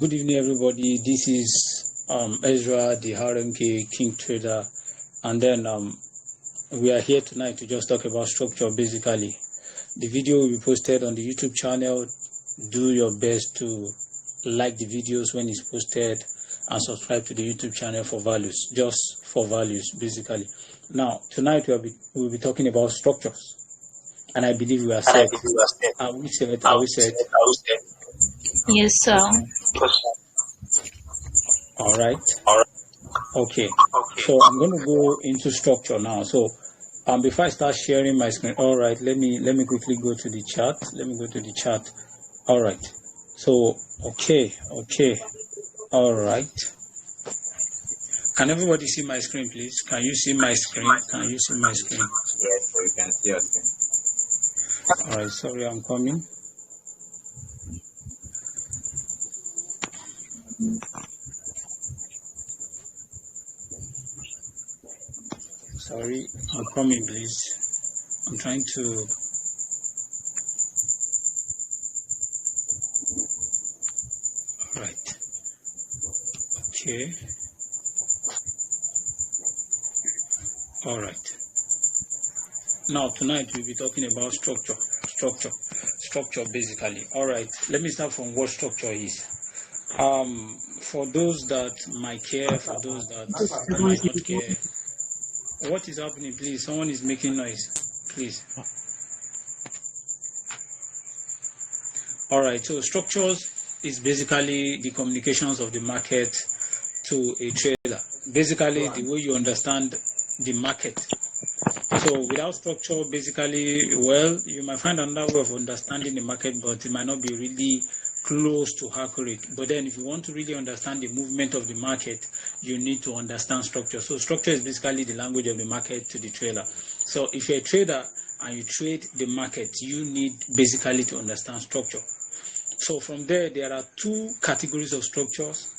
Good evening, everybody. This is Ezra, the RMK King Trader, and then we are here tonight to just talk about structure. Basically, the video will be posted on the YouTube channel. Do your best to like the videos when it's posted and subscribe to the YouTube channel for values, just for values, basically. Now, tonight we'll be talking about structures, and I believe we are set. Are we set? Are we set? Yes, sir. All right. Okay. So I'm going to go into structure now. So before I start sharing my screen, all right, let me quickly go to the chat. Let me go to the chat. All right. So okay. All right. Can everybody see my screen, please? Can you see my screen? Can you see my screen? Yes, we can see your screen. All right. Sorry, I'm coming. Sorry, I'm coming, please. I'm trying to. All right. Okay. All right. Now, tonight we'll be talking about structure. Structure, basically. All right. Let me start from what structure is. For those that might care, for those that might not care, what is happening, please? Someone is making noise, please. All right, so structures is basically the communications of the market to a trader. Basically, the way you understand the market. So without structure, basically, well, you might find another way of understanding the market, but it might not be really close to accurate. But then if you want to really understand the movement of the market, you need to understand structure. So structure is basically the language of the market to the trader. So if you're a trader and you trade the market, you need basically to understand structure. So from there are two categories of structures.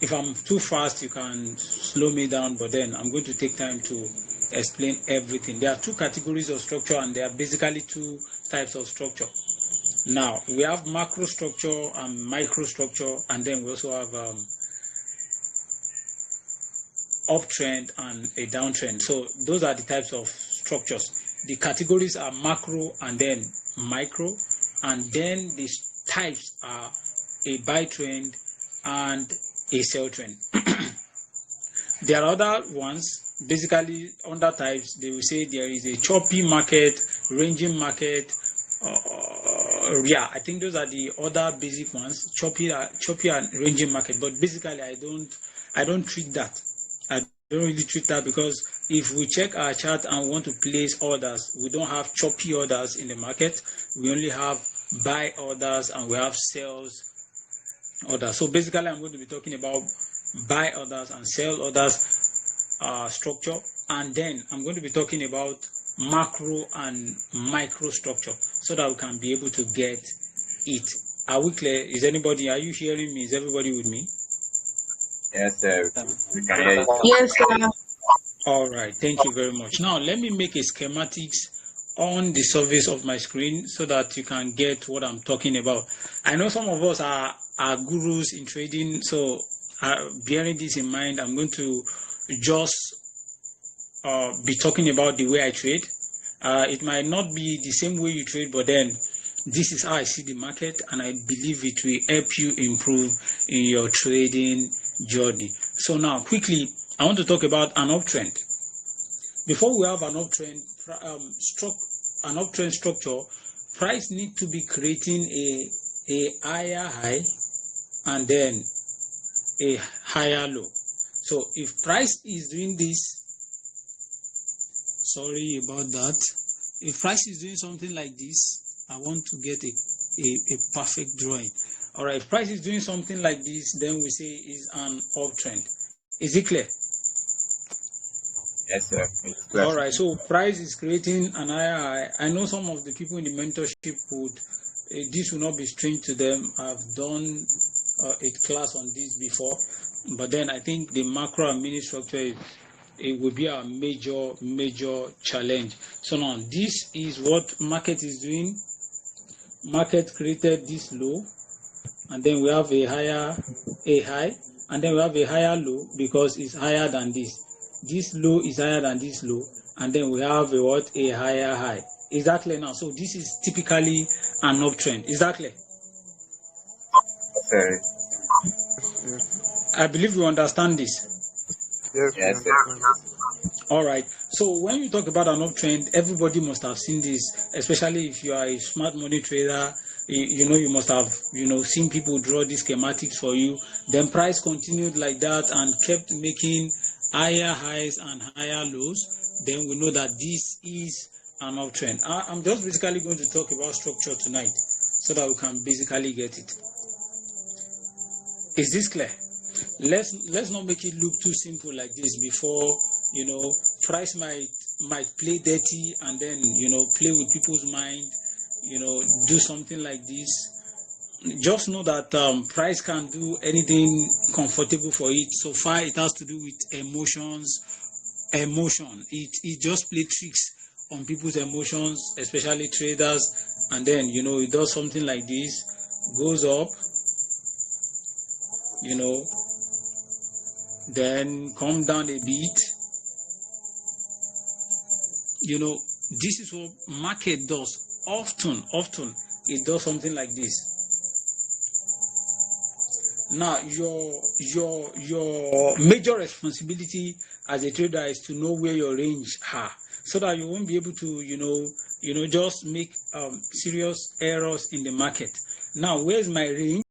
If I'm too fast, you can slow me down, but then I'm going to take time to explain everything. There are two categories of structure, and there are basically two types of structure. Now, we have macro structure and micro structure, and then we also have uptrend and a downtrend. So those are the types of structures. The categories are macro and then micro, and then the types are a buy trend and a sell trend. There are other ones, basically under types, they will say there is a choppy market, ranging market. I think those are the other basic ones, choppy and ranging market. But basically, I don't treat that. I don't really treat that, because if we check our chart and want to place orders, we don't have choppy orders in the market. We only have buy orders and we have sales orders. So basically, I'm going to be talking about buy orders and sell orders structure, and then I'm going to be talking about macro and micro structure, so that we can be able to get it. Are we clear? Are you hearing me? Is everybody with me? Yes, sir. We can hear you. Yes, sir. All right, thank you very much. Now let me make a schematics on the surface of my screen so that you can get what I'm talking about. I know some of us are gurus in trading, so bearing this in mind, I'm going to just be talking about the way I trade. It might not be the same way you trade, but then this is how I see the market, and I believe it will help you improve in your trading journey. So now, quickly, I want to talk about an uptrend. Before we have an uptrend, structure, price need to be creating a higher high and then a higher low. So if price is doing this, sorry about that. If price is doing something like this, I want to get a perfect drawing. All right, if price is doing something like this, then we say is an uptrend. Is it clear? Yes, sir. It's clear. All right, so price is creating an higher high. I know some of the people in the mentorship would, this will not be strange to them. I've done a class on this before, but then I think the macro and mini structure it will be a major challenge. So now this is what market is doing. Market created this low, and then we have a high, and then we have a higher low because it's higher than this. This low is higher than this low, and then we have a what? A higher high. Is that clear now? So this is typically an uptrend. Is that clear? Sir. I believe you understand this. Yes, sir. All right. So when you talk about an uptrend, everybody must have seen this, especially if you are a smart money trader. You must have, seen people draw these schematics for you. Then price continued like that and kept making higher highs and higher lows. Then we know that this is an uptrend. I'm just basically going to talk about structure tonight so that we can basically get it. Is this clear? Let's not make it look too simple like this before, price might play dirty and then, play with people's mind, do something like this. Just know that price can do anything comfortable for it. So far, it has to do with emotion. It just plays tricks on people's emotions, especially traders. And then, it does something like this, goes up, then come down a bit. This is what market does. Often it does something like this. Now your major responsibility as a trader is to know where your range are, so that you won't be able to just make serious errors in the market. Now, where's my range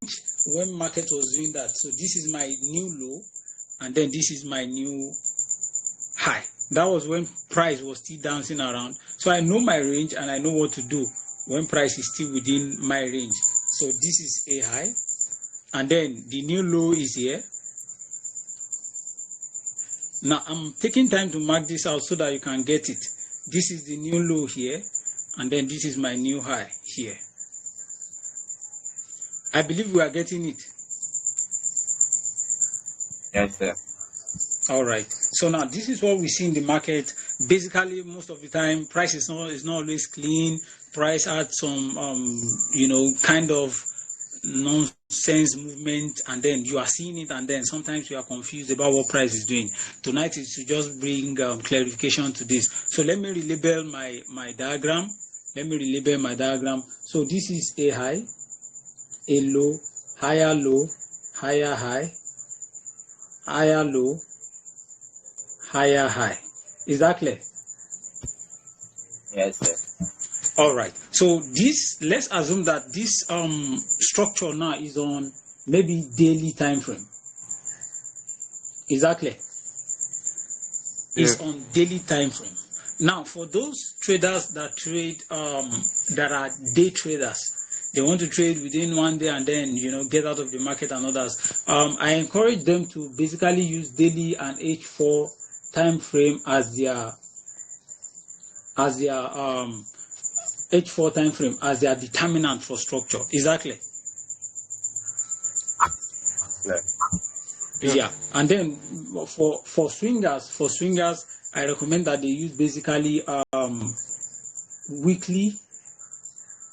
when market was doing that? So this is my new low, and then this is my new high. That was when price was still dancing around. So I know my range and I know what to do when price is still within my range. So this is a high, and then the new low is here. Now I'm taking time to mark this out so that you can get it. This is the new low here, and then this is my new high here. I believe we are getting it. Yes, sir. All right. So now this is what we see in the market. Basically, most of the time, price is not always clean. Price had some kind of nonsense movement, and then you are seeing it, and then sometimes you are confused about what price is doing. Tonight is to just bring clarification to this. So let me relabel my diagram. So this is a high, a low, higher high, higher low, higher high. Is that clear? Yes, sir. All right. So let's assume that this structure now is on maybe daily time frame. Is that clear? It's on daily time frame. Now, for those traders that trade, that are day traders, they want to trade within 1 day and then get out of the market and others. I encourage them to basically use daily and H4 time frame as their H4 time frame as their determinant for structure. Is that clear? Yeah. And then for swingers, I recommend that they use basically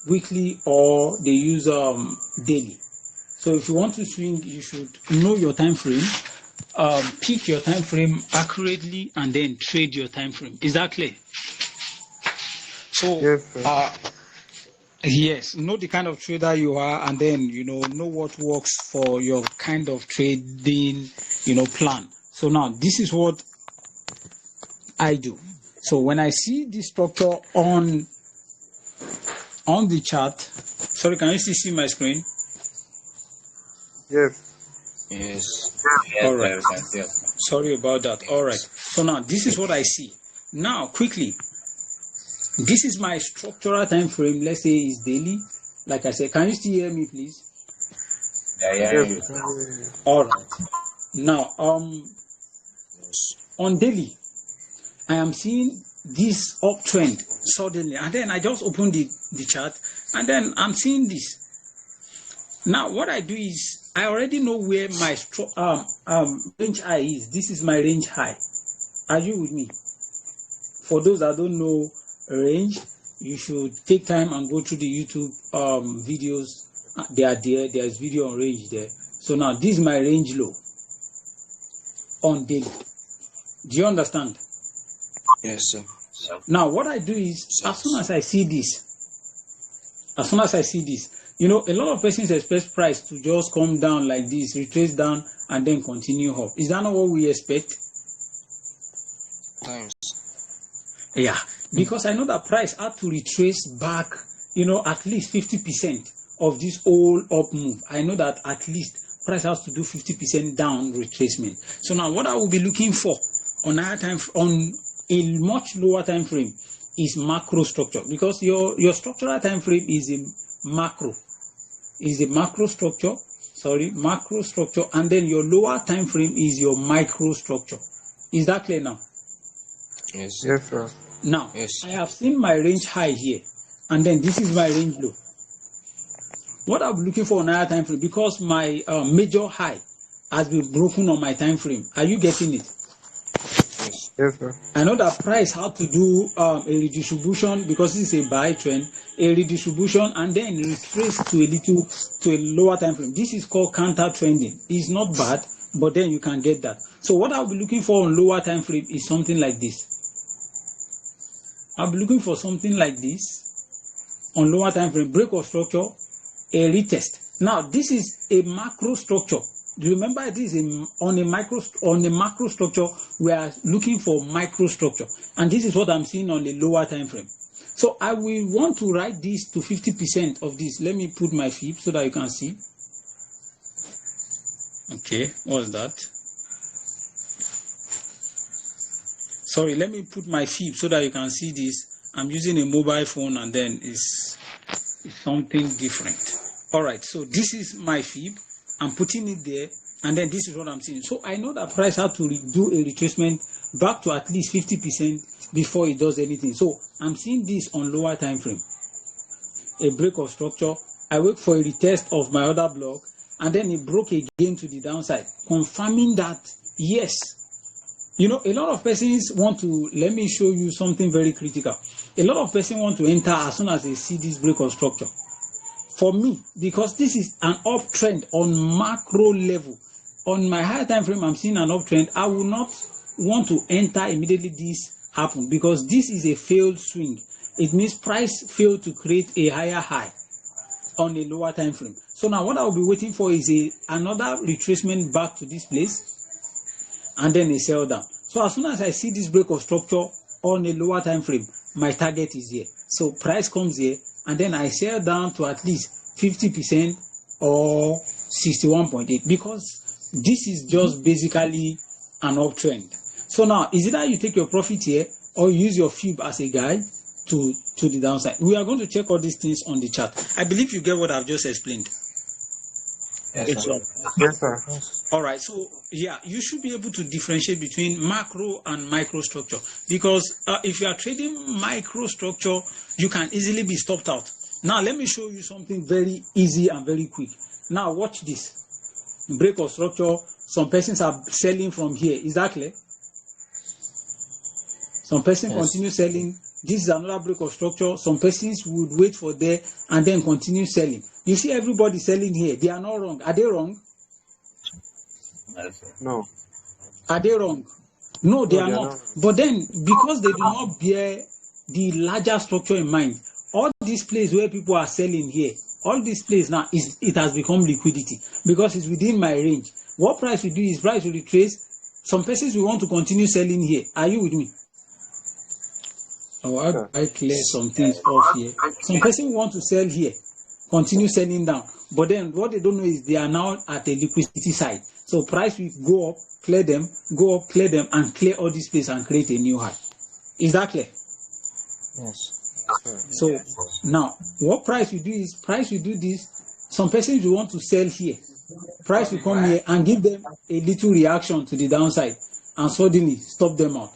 weekly or they use daily. So if you want to swing, you should know your time frame, pick your time frame accurately, and then trade your time frame. Is that clear? So yes, know the kind of trader you are, and then know what works for your kind of trading plan. So now this is what I do. So when I see this structure on the chart, sorry, can you still see my screen? Yes. All right. Sorry about that. All right. So now this is what I see. Now quickly, this is my structural time frame. Let's say it's daily. Like I said, can you still hear me, please? Yeah. All right. Now, on daily, I am seeing this uptrend suddenly, and then I just open the chart, and then I'm seeing this. Now, what I do is I already know where my range high is. This is my range high. Are you with me? For those that don't know range, you should take time and go through the YouTube videos They are there. There's video on range there. So now this is my range low on daily. Do you understand? Yes, sir. Now what I do is, as soon as I see this, you know, a lot of persons expect price to just come down like this, retrace down, and then continue up. Is that not what we expect? Times. Yeah, because I know that price had to retrace back, you know, at least 50% of this whole up move. I know that at least price has to do 50% down retracement. So now what I will be looking for on a much lower time frame is macro structure, because your structural time frame is a macro structure, and then your lower time frame is your micro structure. Is that clear now? Yes. Yes, sir. Now, Yes. I have seen my range high here, and then this is my range low. What I'm looking for on higher time frame, because my major high has been broken on my time frame. Are you getting it? Yes, sir. I know that price had to do a redistribution, because this is a buy trend, a redistribution, and then retrace to a lower time frame. This is called counter trending. It's not bad, but then you can get that. So what I'll be looking for on lower time frame is something like this. I'll be looking for something like this on lower time frame, break of structure, a retest. Now this is a macro structure. Do you remember this is on a macro structure? We are looking for micro structure, and this is what I'm seeing on the lower time frame. So I will want to write this to 50% of this. Let me put my fib so that you can see. Okay, what's that? Sorry, let me put my fib so that you can see this. I'm using a mobile phone, and then it's something different. All right, so this is my fib. I'm putting it there, and then this is what I'm seeing. So I know that price had to do a retracement back to at least 50% before it does anything. So I'm seeing this on lower time frame, a break of structure. I wait for a retest of my other block, and then it broke again to the downside, confirming that yes, you know, a lot of persons want to. Let me show you something very critical. A lot of persons want to enter as soon as they see this break of structure. For me, because this is an uptrend on macro level, on my higher time frame, I'm seeing an uptrend. I will not want to enter immediately this happen, because this is a failed swing. It means price failed to create a higher high on a lower time frame. So now what I will be waiting for is another retracement back to this place, and then a sell down. So as soon as I see this break of structure on a lower time frame, my target is here. So price comes here, and then I sell down to at least 50% or 61.8, because this is just basically an uptrend. So now, is it that you take your profit here, or use your fib as a guide to the downside? We are going to check all these things on the chart. I believe you get what I've just explained. Yes, sir. Yes, sir. All right, so yeah, you should be able to differentiate between macro and micro structure, because if you are trading micro structure, you can easily be stopped out. Now let me show you something very easy and very quick. Now watch this. Break of structure. Some persons are selling from here. Is that clear? Some persons continue selling. This is another break of structure. Some persons would wait for there and then continue selling. You see everybody selling here. They are not wrong. Are they wrong? Yes, sir. No. Are they wrong? No, they No, are they are not. not. But then, because they do not bear the larger structure in mind, all these places where people are selling here, all these places now, it has become liquidity, because it's within my range. What price we do is price will retrace. Some persons will want to continue selling here. Are you with me? Oh, I clear some things off here. Some person want to sell here, continue selling down. But then what they don't know is they are now at the liquidity side. So price will go up, clear them, go up, clear them, and clear all this place and create a new high. Is that clear? Yes. So now what price will do is price will do this. Some persons will want to sell here. Price will come here and give them a little reaction to the downside, and suddenly stop them out,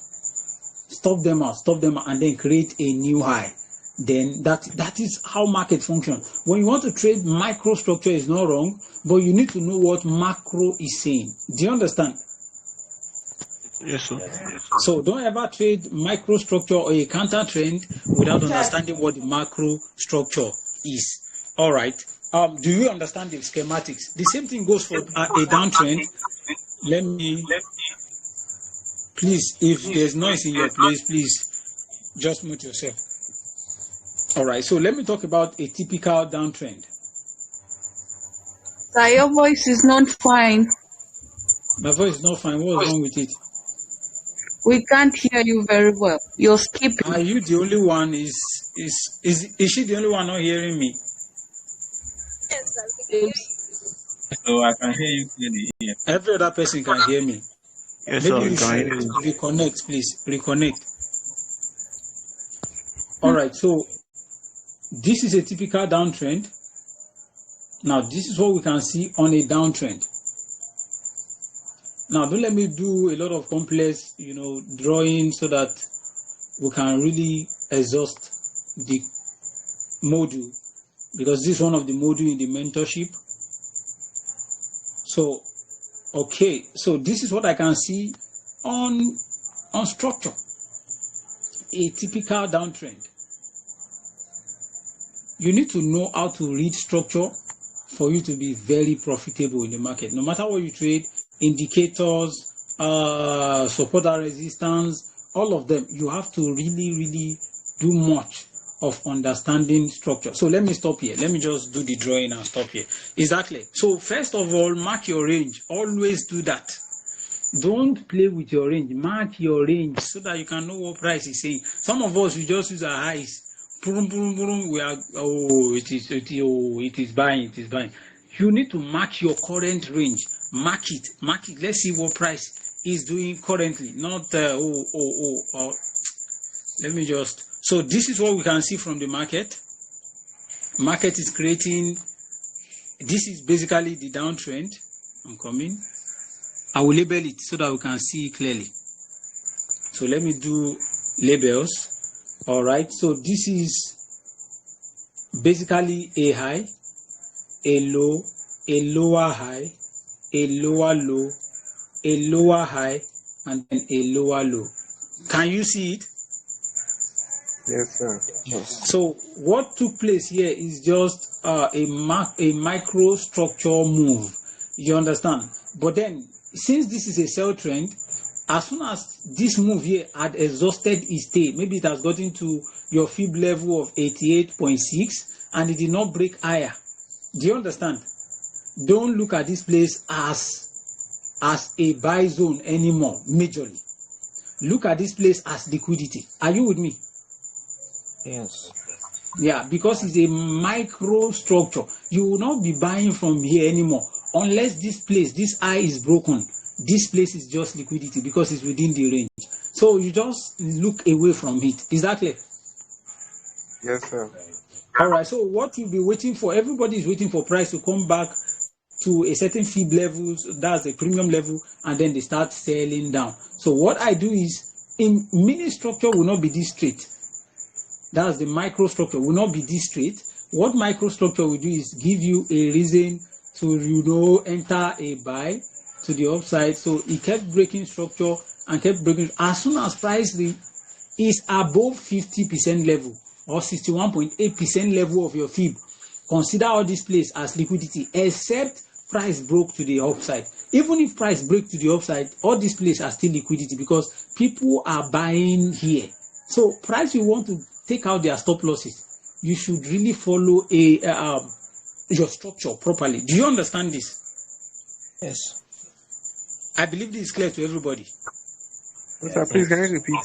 and then create a new high. Then that is how market functions. When you want to trade microstructure, is not wrong, but you need to know what macro is saying. Do you understand? Yes, sir. So don't ever trade microstructure or a counter trend without understanding what the macro structure is. All right. Do you understand the schematics? The same thing goes for a downtrend. Let me, please, if there's noise in your place, please just mute yourself. All right, so let me talk about a typical downtrend. Sir, your voice is not fine. My voice is not fine. What's wrong with it? We can't hear you very well. You're skipping. Are you the only one? Is she the only one not hearing me? So I can hear you clearly. Yeah. Every other person can hear me. Yes, sir. Maybe We you can should hear you. reconnect, please. Reconnect. All right, so this is a typical downtrend. Now, this is what we can see on a downtrend. Now, don't let me do a lot of complex, drawing so that we can really exhaust the module, because this is one of the module in the mentorship. So, okay, so this is what I can see on structure, a typical downtrend. You need to know how to read structure for you to be very profitable in the market. No matter what you trade, indicators, support and resistance, all of them, you have to really, really do much of understanding structure. So let me stop here. Let me just do the drawing and stop here. Exactly. So first of all, mark your range. Always do that. Don't play with your range. Mark your range so that you can know what price is saying. Some of us, we just use our eyes. Boom, boom, boom. We are, it is buying. You need to mark your current range. Mark it. Let's see what price is doing currently. Not let me just. So this is what we can see from the market. Market is creating. This is basically the downtrend. I'm coming. I will label it so that we can see clearly. So let me do labels. All right. So this is basically a high, a low, a lower high, a lower low, a lower high, and then a lower low. Can you see it? Yes, sir. Yes. So what took place here is just a micro structure move. You understand? But then, since this is a sell trend, as soon as this move here had exhausted its stay, maybe it has gotten to your fib level of 88.6 and it did not break higher. Do you understand? Don't look at this place as a buy zone anymore, majorly. Look at this place as liquidity. Are you with me? Yes. Yeah, because it's a micro structure. You will not be buying from here anymore unless this place, this high is broken. This place is just liquidity because it's within the range. So you just look away from it. Is that clear? Yes, sir. All right. So what you'll be waiting for, everybody is waiting for price to come back to a certain fib levels, that's a premium level, and then they start selling down. So what I do is, in mini structure will not be this straight. That's the microstructure, will not be this straight. What microstructure will do is give you a reason to enter a buy to the upside. So it kept breaking structure and kept breaking. As soon as price is above 50% level or 61.8% level of your fib, consider all this place as liquidity, except price broke to the upside. Even if price break to the upside, all this place are still liquidity because people are buying here. So price you want to take out their stop losses, you should really follow your structure properly. Do you understand this? Yes. I believe this is clear to everybody. Yes, sir. Please, can you repeat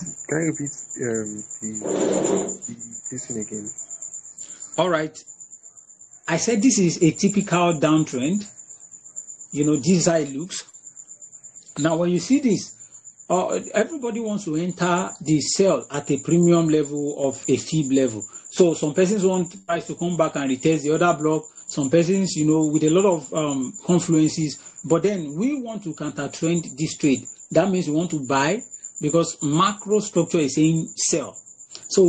this thing again? All right. I said this is a typical downtrend. This is how it looks. Now, when you see this, everybody wants to enter the sell at a premium level of a fib level. So some persons want price to come back and retest the other block. Some persons, with a lot of confluences. But then we want to counter trend this trade. That means we want to buy because macro structure is saying sell. So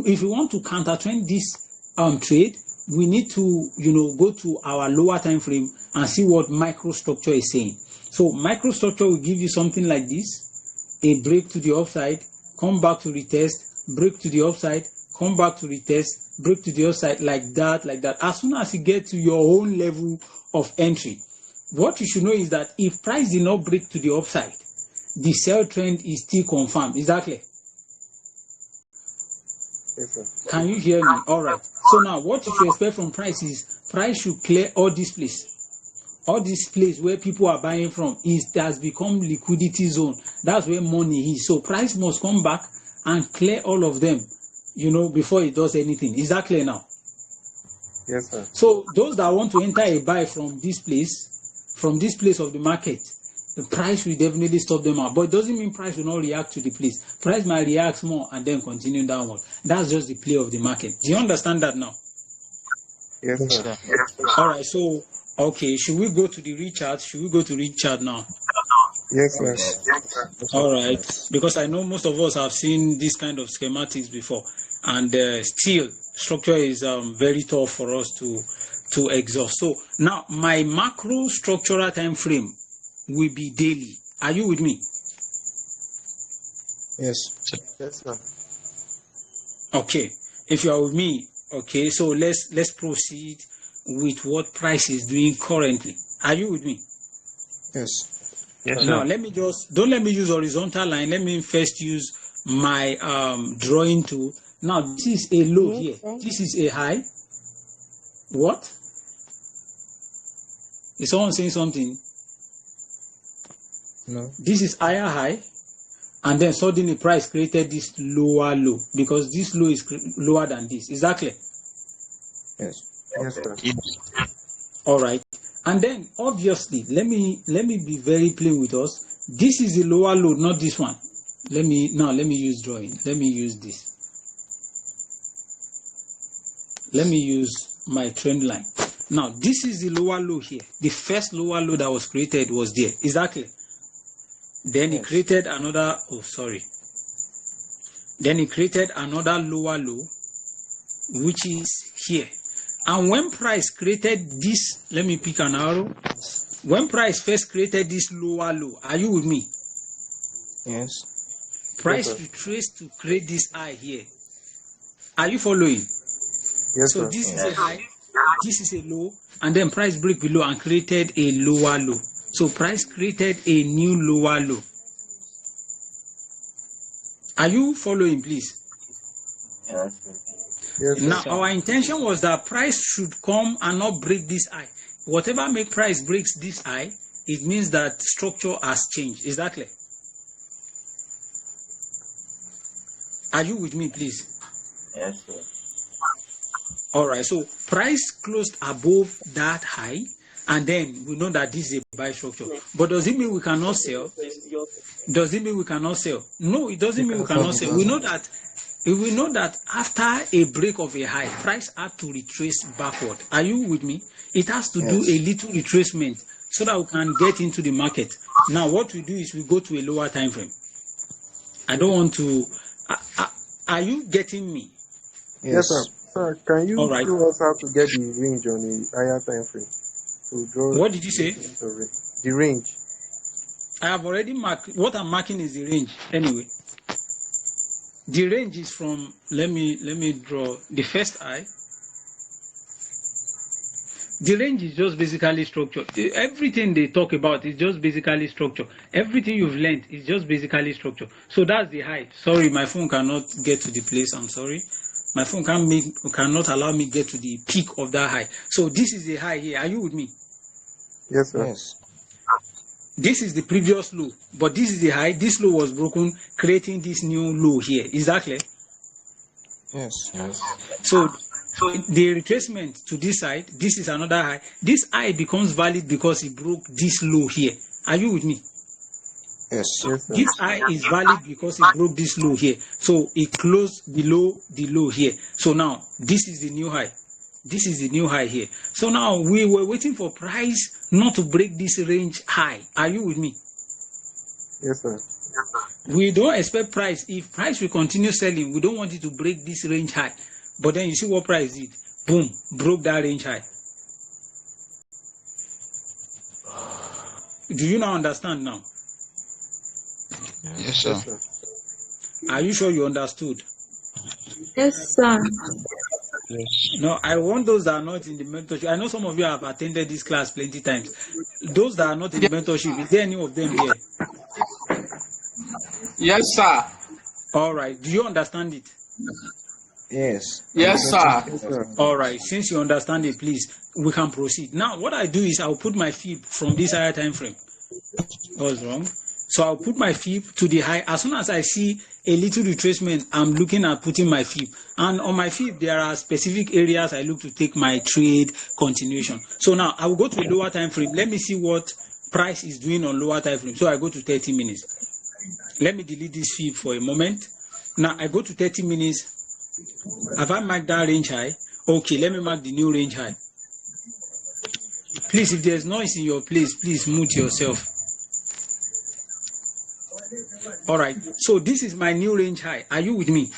if we want to counter trend this trade, we need to go to our lower time frame and see what microstructure is saying. So microstructure will give you something like this: a break to the upside, come back to retest, break to the upside, come back to retest, break to the upside like that, like that. As soon as you get to your own level of entry, what you should know is that if price did not break to the upside, the sell trend is still confirmed. Is that clear? Yes, sir. Can you hear me? All right. So now what you should expect from price is price should clear all this place. All this place where people are buying from has become liquidity zone. That's where money is. So price must come back and clear all of them, before it does anything. Is that clear now? Yes, sir. So those that want to enter a buy from this place of the market, the price will definitely stop them out. But it doesn't mean price will not react to the place. Price might react more and then continue downward. That's just the play of the market. Do you understand that now? Yes, sir. All right. So, okay. Should we go to the rechart? Should we go to rechart now? Yes, sir. All right. Because I know most of us have seen this kind of schematics before. And still, structure is very tough for us to exhaust. So now my macro structural time frame will be daily. Are you with me? Yes. Yes, sir. Okay. If you are with me, okay. So let's proceed with what price is doing currently. Are you with me? Yes. Yes, Now sir. don't let me use horizontal line. Let me first use my drawing tool. Now this is a low here. This is a high. What? Is someone saying something? No. This is higher high, and then suddenly price created this lower low because this low is lower than this. Is that clear? Yes. Yes, sir. All right. And then obviously, let me be very plain with us. This is the lower low, not this one. Let me use drawing. Let me use this. Let me use my trend line. Now, this is the lower low here. The first lower low that was created was there. Is that clear? Then it created another, Then it created another lower low, which is here. And when price created this, let me pick an arrow. When price first created this lower low, are you with me? Yes. Price Yes, sir. retraced to create this high here. Are you following? Yes, So sir. this is a high, this is a low, and then price break below and created a lower low. So price created a new lower low. Are you following, please? Yes, Now, sir. our intention was that price should come and not break this high. Whatever make price breaks this high, it means that structure has changed. Is that clear? Are you with me, please? Yes, sir. All right. So price closed above that high, and then we know that this is a buy structure. But does it mean we cannot sell? Does it mean we cannot sell? No, it doesn't mean we cannot sell. We know that after a break of a high, price had to retrace backward. Are you with me? It has to do a little retracement so that we can get into the market. Now, what we do is we go to a lower time frame. I don't want to. Are you getting me? Yes, sir. Sir, can you All right. show us how to get the range on a higher time frame? To draw What did you say? the range. I have already marked. What I'm marking is the range. Anyway, the range is from. Let me draw the first eye. The range is just basically structure. Everything they talk about is just basically structure. Everything you've learned is just basically structure. So that's the height. Sorry, my phone cannot get to the place. I'm sorry. My phone cannot allow me get to the peak of that high. So this is the high here. Are you with me? Yes, sir. Yes. This is the previous low, but this is the high. This low was broken, creating this new low here. Is that clear? Yes. So the retracement to this side, this is another high. This high becomes valid because it broke this low here. Are you with me? Yes. Yes, sir. This high is valid because it broke this low here. So it closed below the low here. So now this is the new high. This is the new high here. So now we were waiting for price not to break this range high. Are you with me? Yes, sir. We don't expect price. If price will continue selling, we don't want it to break this range high. But then you see what price did. Boom, broke that range high. Do you now understand now? Yes, sir. Yes, sir. Are you sure you understood? Yes, sir. Yes. No, I want those that are not in the mentorship. I know some of you have attended this class plenty times. Those that are not in the mentorship, is there any of them here? Yes, sir. All right. Do you understand it? Yes. Yes, sir. Yes, sir. All right. Since you understand it, please, we can proceed. Now, what I do is I'll put my fib from this higher time frame. What's wrong? So I'll put my fib to the high. As soon as I see a little retracement, I'm looking at putting my fib. And on my fib, there are specific areas I look to take my trade continuation. So now I will go to a lower time frame. Let me see what price is doing on lower time frame. So I go to 30 minutes. Let me delete this fib for a moment. Now I go to 30 minutes. Have I marked that range high? Okay, let me mark the new range high. Please, if there's noise in your place, please mute yourself. All right, so this is my new range high. Are you with me?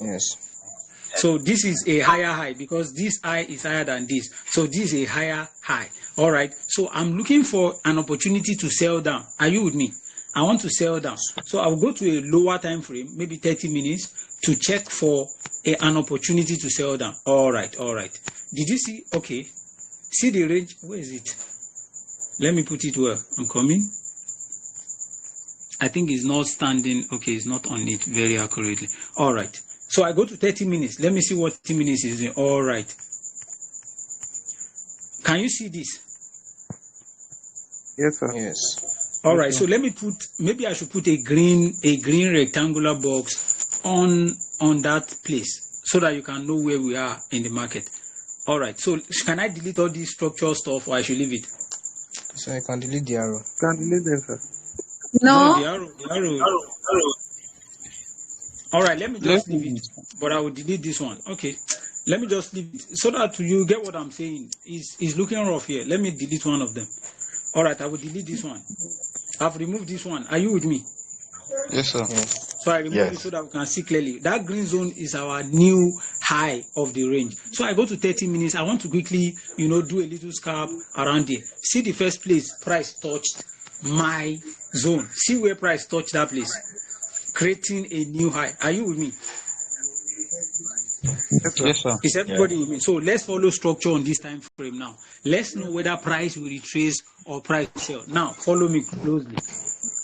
Yes. So this is a higher high because this high is higher than this. So this is a higher high. All right, so I'm looking for an opportunity to sell down. Are you with me? I want to sell down. So I'll go to a lower time frame, maybe 30 minutes, to check for an opportunity to sell down. All right, all right. Did you see? Okay. See the range? Where is it? Let me put it where. I'm coming. I think it's not standing. Okay, it's not on it very accurately. All right. So I go to 30 minutes. Let me see what 30 minutes is doing. All right. Can you see this? Yes, sir. Yes. All right. So let me put. Maybe I should put a green rectangular box on that place so that you can know where we are in the market. All right. So can I delete all this structural stuff, or I should leave it? So I can delete the arrow. Can delete them, sir. No, No. the arrow. All right, let me just leave it, but I will delete this one. Okay, let me just leave it so that you get what I'm saying. It's looking rough here. Let me delete one of them. All right, I will delete this one. I've removed this one. Are you with me? Yes, sir. Yes. So I remove it so that we can see clearly. That green zone is our new high of the range. So I go to 30 minutes. I want to quickly, do a little scalp around there. See the first place price touched my zone. See where price touched that place, creating a new high. Are you with me? Yes, sir. Yes, sir. Is everybody with me? So let's follow structure on this time frame now. Let's know whether price will retrace or price will sell. Now follow me closely.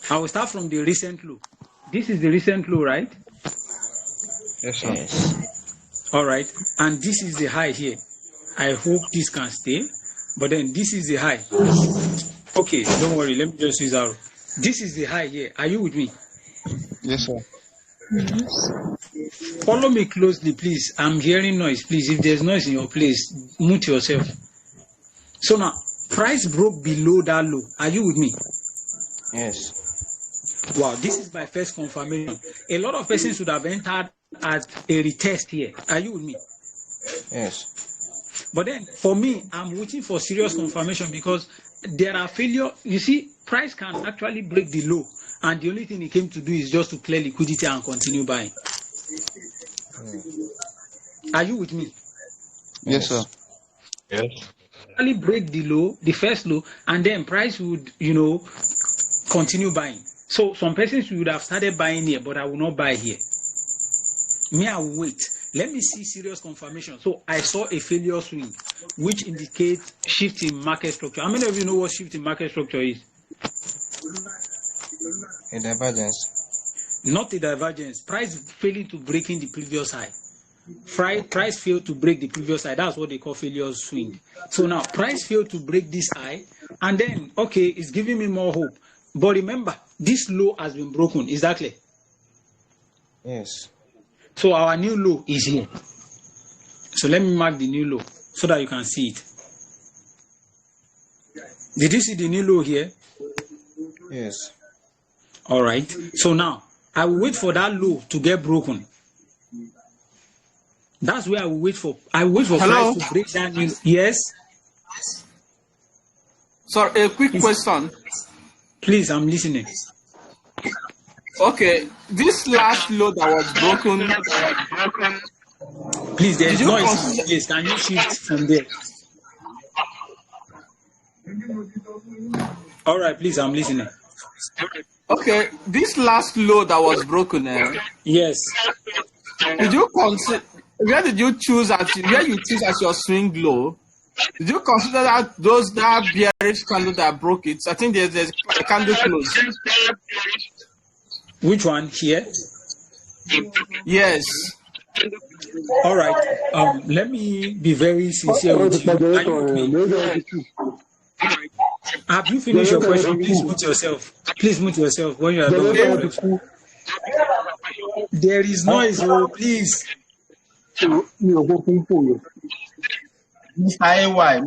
I will start from the recent low. This is the recent low, right? Yes, sir. Yes. All right. And this is the high here. I hope this can stay. But then this is the high. Okay, don't worry. Let me just use arrow. This is the high here. Are you with me? Yes, sir. Follow me closely, please. I'm hearing noise. Please, if there's noise in your place, mute yourself. So now, price broke below that low. Are you with me? Yes. Wow, this is my first confirmation. A lot of persons would have entered at a retest here. Are you with me? Yes. But then, for me, I'm waiting for serious confirmation because there are failure. You see, price can actually break the low, and the only thing it came to do is just to clear liquidity and continue buying. Are you with me? Yes, sir. Yes. Actually break the low, the first low, and then price would, continue buying. So some persons would have started buying here, but I will not buy here. Me, I will wait. Let me see serious confirmation. So I saw a failure swing, which indicates shift in market structure. How many of you know what shift in market structure is? A divergence. Not a divergence. Price failing to break in the previous high. Price failed to break the previous high. That's what they call failure swing. So now price failed to break this high, and then okay, it's giving me more hope. But remember, this low has been broken. Is that clear? Yes. So our new low is here. So let me mark the new low so that you can see it. Did you see the new low here? Yes. All right. So now I will wait for that low to get broken. That's where I will wait for. I will wait for Hello? price to break that new. Yes. Sorry, a quick question. Please, I'm listening. Okay, this last low that was broken, Please, there is Did you noise. consider- Please, can you shift from there? All right, please, I'm listening. okay, this last low that was broken, Yes. did you consider? where you choose as your swing low? Did you consider that bearish candle that broke it? I think there's a candle close. Which one here? Yes. All right. Let me be very sincere with you. Are you with me? Have you finished your question? Please mute yourself. Please mute yourself when you are done with your question. There is noise, oh, please. Mr. AY,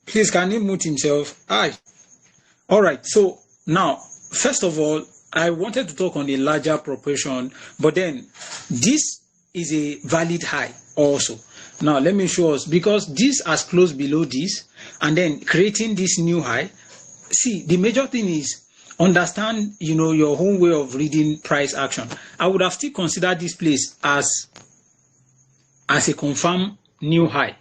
Please, can he mute himself? Aye. All right. So now, first of all, I wanted to talk on a larger proportion, but then this is a valid high also. Now, let me show us, because this has closed below this and then creating this new high. See, the major thing is understand, your own way of reading price action. I would have still considered this place as a confirmed new high.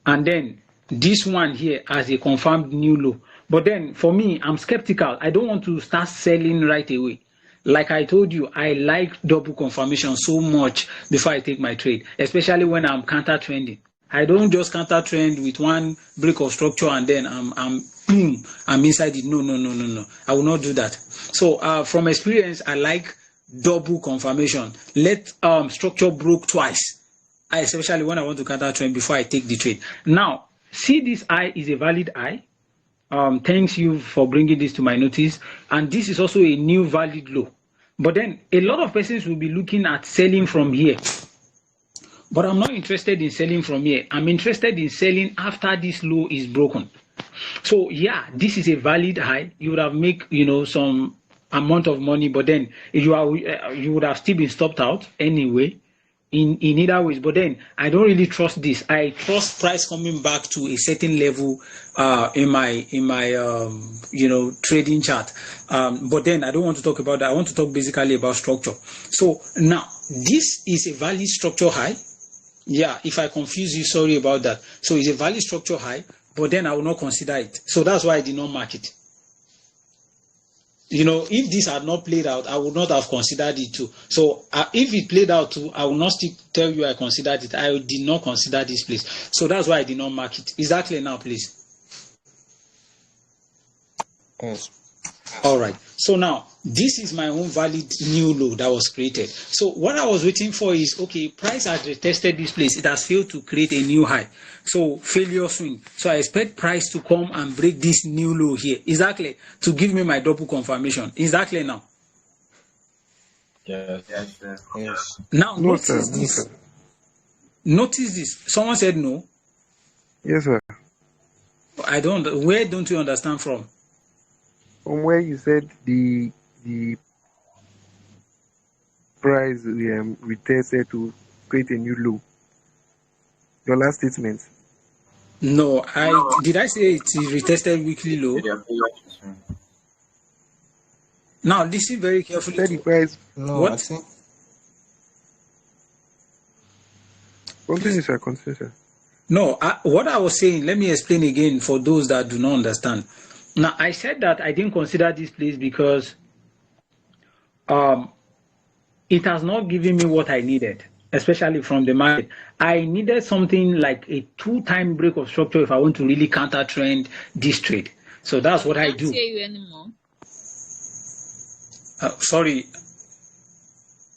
And then this one here as a confirmed new low. But then for me, I'm skeptical. I don't want to start selling right away. Like I told you, I like double confirmation so much before I take my trade, especially when I'm counter trending. I don't just counter trend with one break of structure and then I'm inside it. No. I will not do that. So from experience, I like double confirmation. Let structure broke twice, especially when I want to counter trend before I take the trade. Now, see, this eye is a valid eye. Thanks you for bringing this to my notice. And this is also a new valid low. But then a lot of persons will be looking at selling from here. But I'm not interested in selling from here. I'm interested in selling after this low is broken. So yeah, this is a valid high. You would have make some amount of money, but then you would have still been stopped out anyway. In either ways, but then I don't really trust this. I trust price coming back to a certain level in my trading chart. But then I don't want to talk about that. I want to talk basically about structure. So now this is a valid structure high. Yeah, if I confuse you, sorry about that. So it's a valid structure high, but then I will not consider it. So that's why I did not mark it. If this had not played out, I would not have considered it too. So if it played out too, I will not still tell you I considered it. I did not consider this place. So that's why I did not mark it. Is that clear now, please? Yes. All right. So now, this is my own valid new low that was created. So what I was waiting for is, okay, price has retested this place. It has failed to create a new high. So failure swing. So I expect price to come and break this new low here. Is that clear? To give me my double confirmation. Is that clear now? Yes. Now, No, notice sir. No, this. sir. Notice this. Someone said no. Yes, sir. I don't. Where don't you understand from? From where you said the price retested to create a new low. Your last statement. No, did I say it is retested weekly low? Now listen very carefully. Said the price. No, What? I think Continue, sir. Continue, sir. No, what I was saying, let me explain again for those that do not understand. Now, I said that I didn't consider this place because it has not given me what I needed, especially from the market. I needed something like a 2-time break of structure if I want to really counter trend this trade. So that's what I do. Can't hear you anymore. Sorry,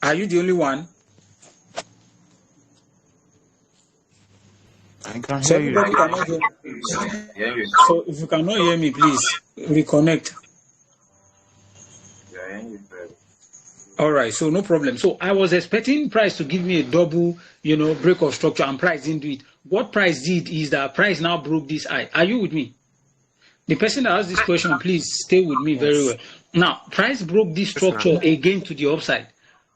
are you the only one? I can So hear you. everybody cannot hear me. So if you cannot hear me, please reconnect. All right, so no problem. So I was expecting price to give me a double, break of structure, and price didn't do it. What price did is that price now broke this high. Are you with me? The person that asked this question, please stay with me very well. Now, price broke this structure again to the upside,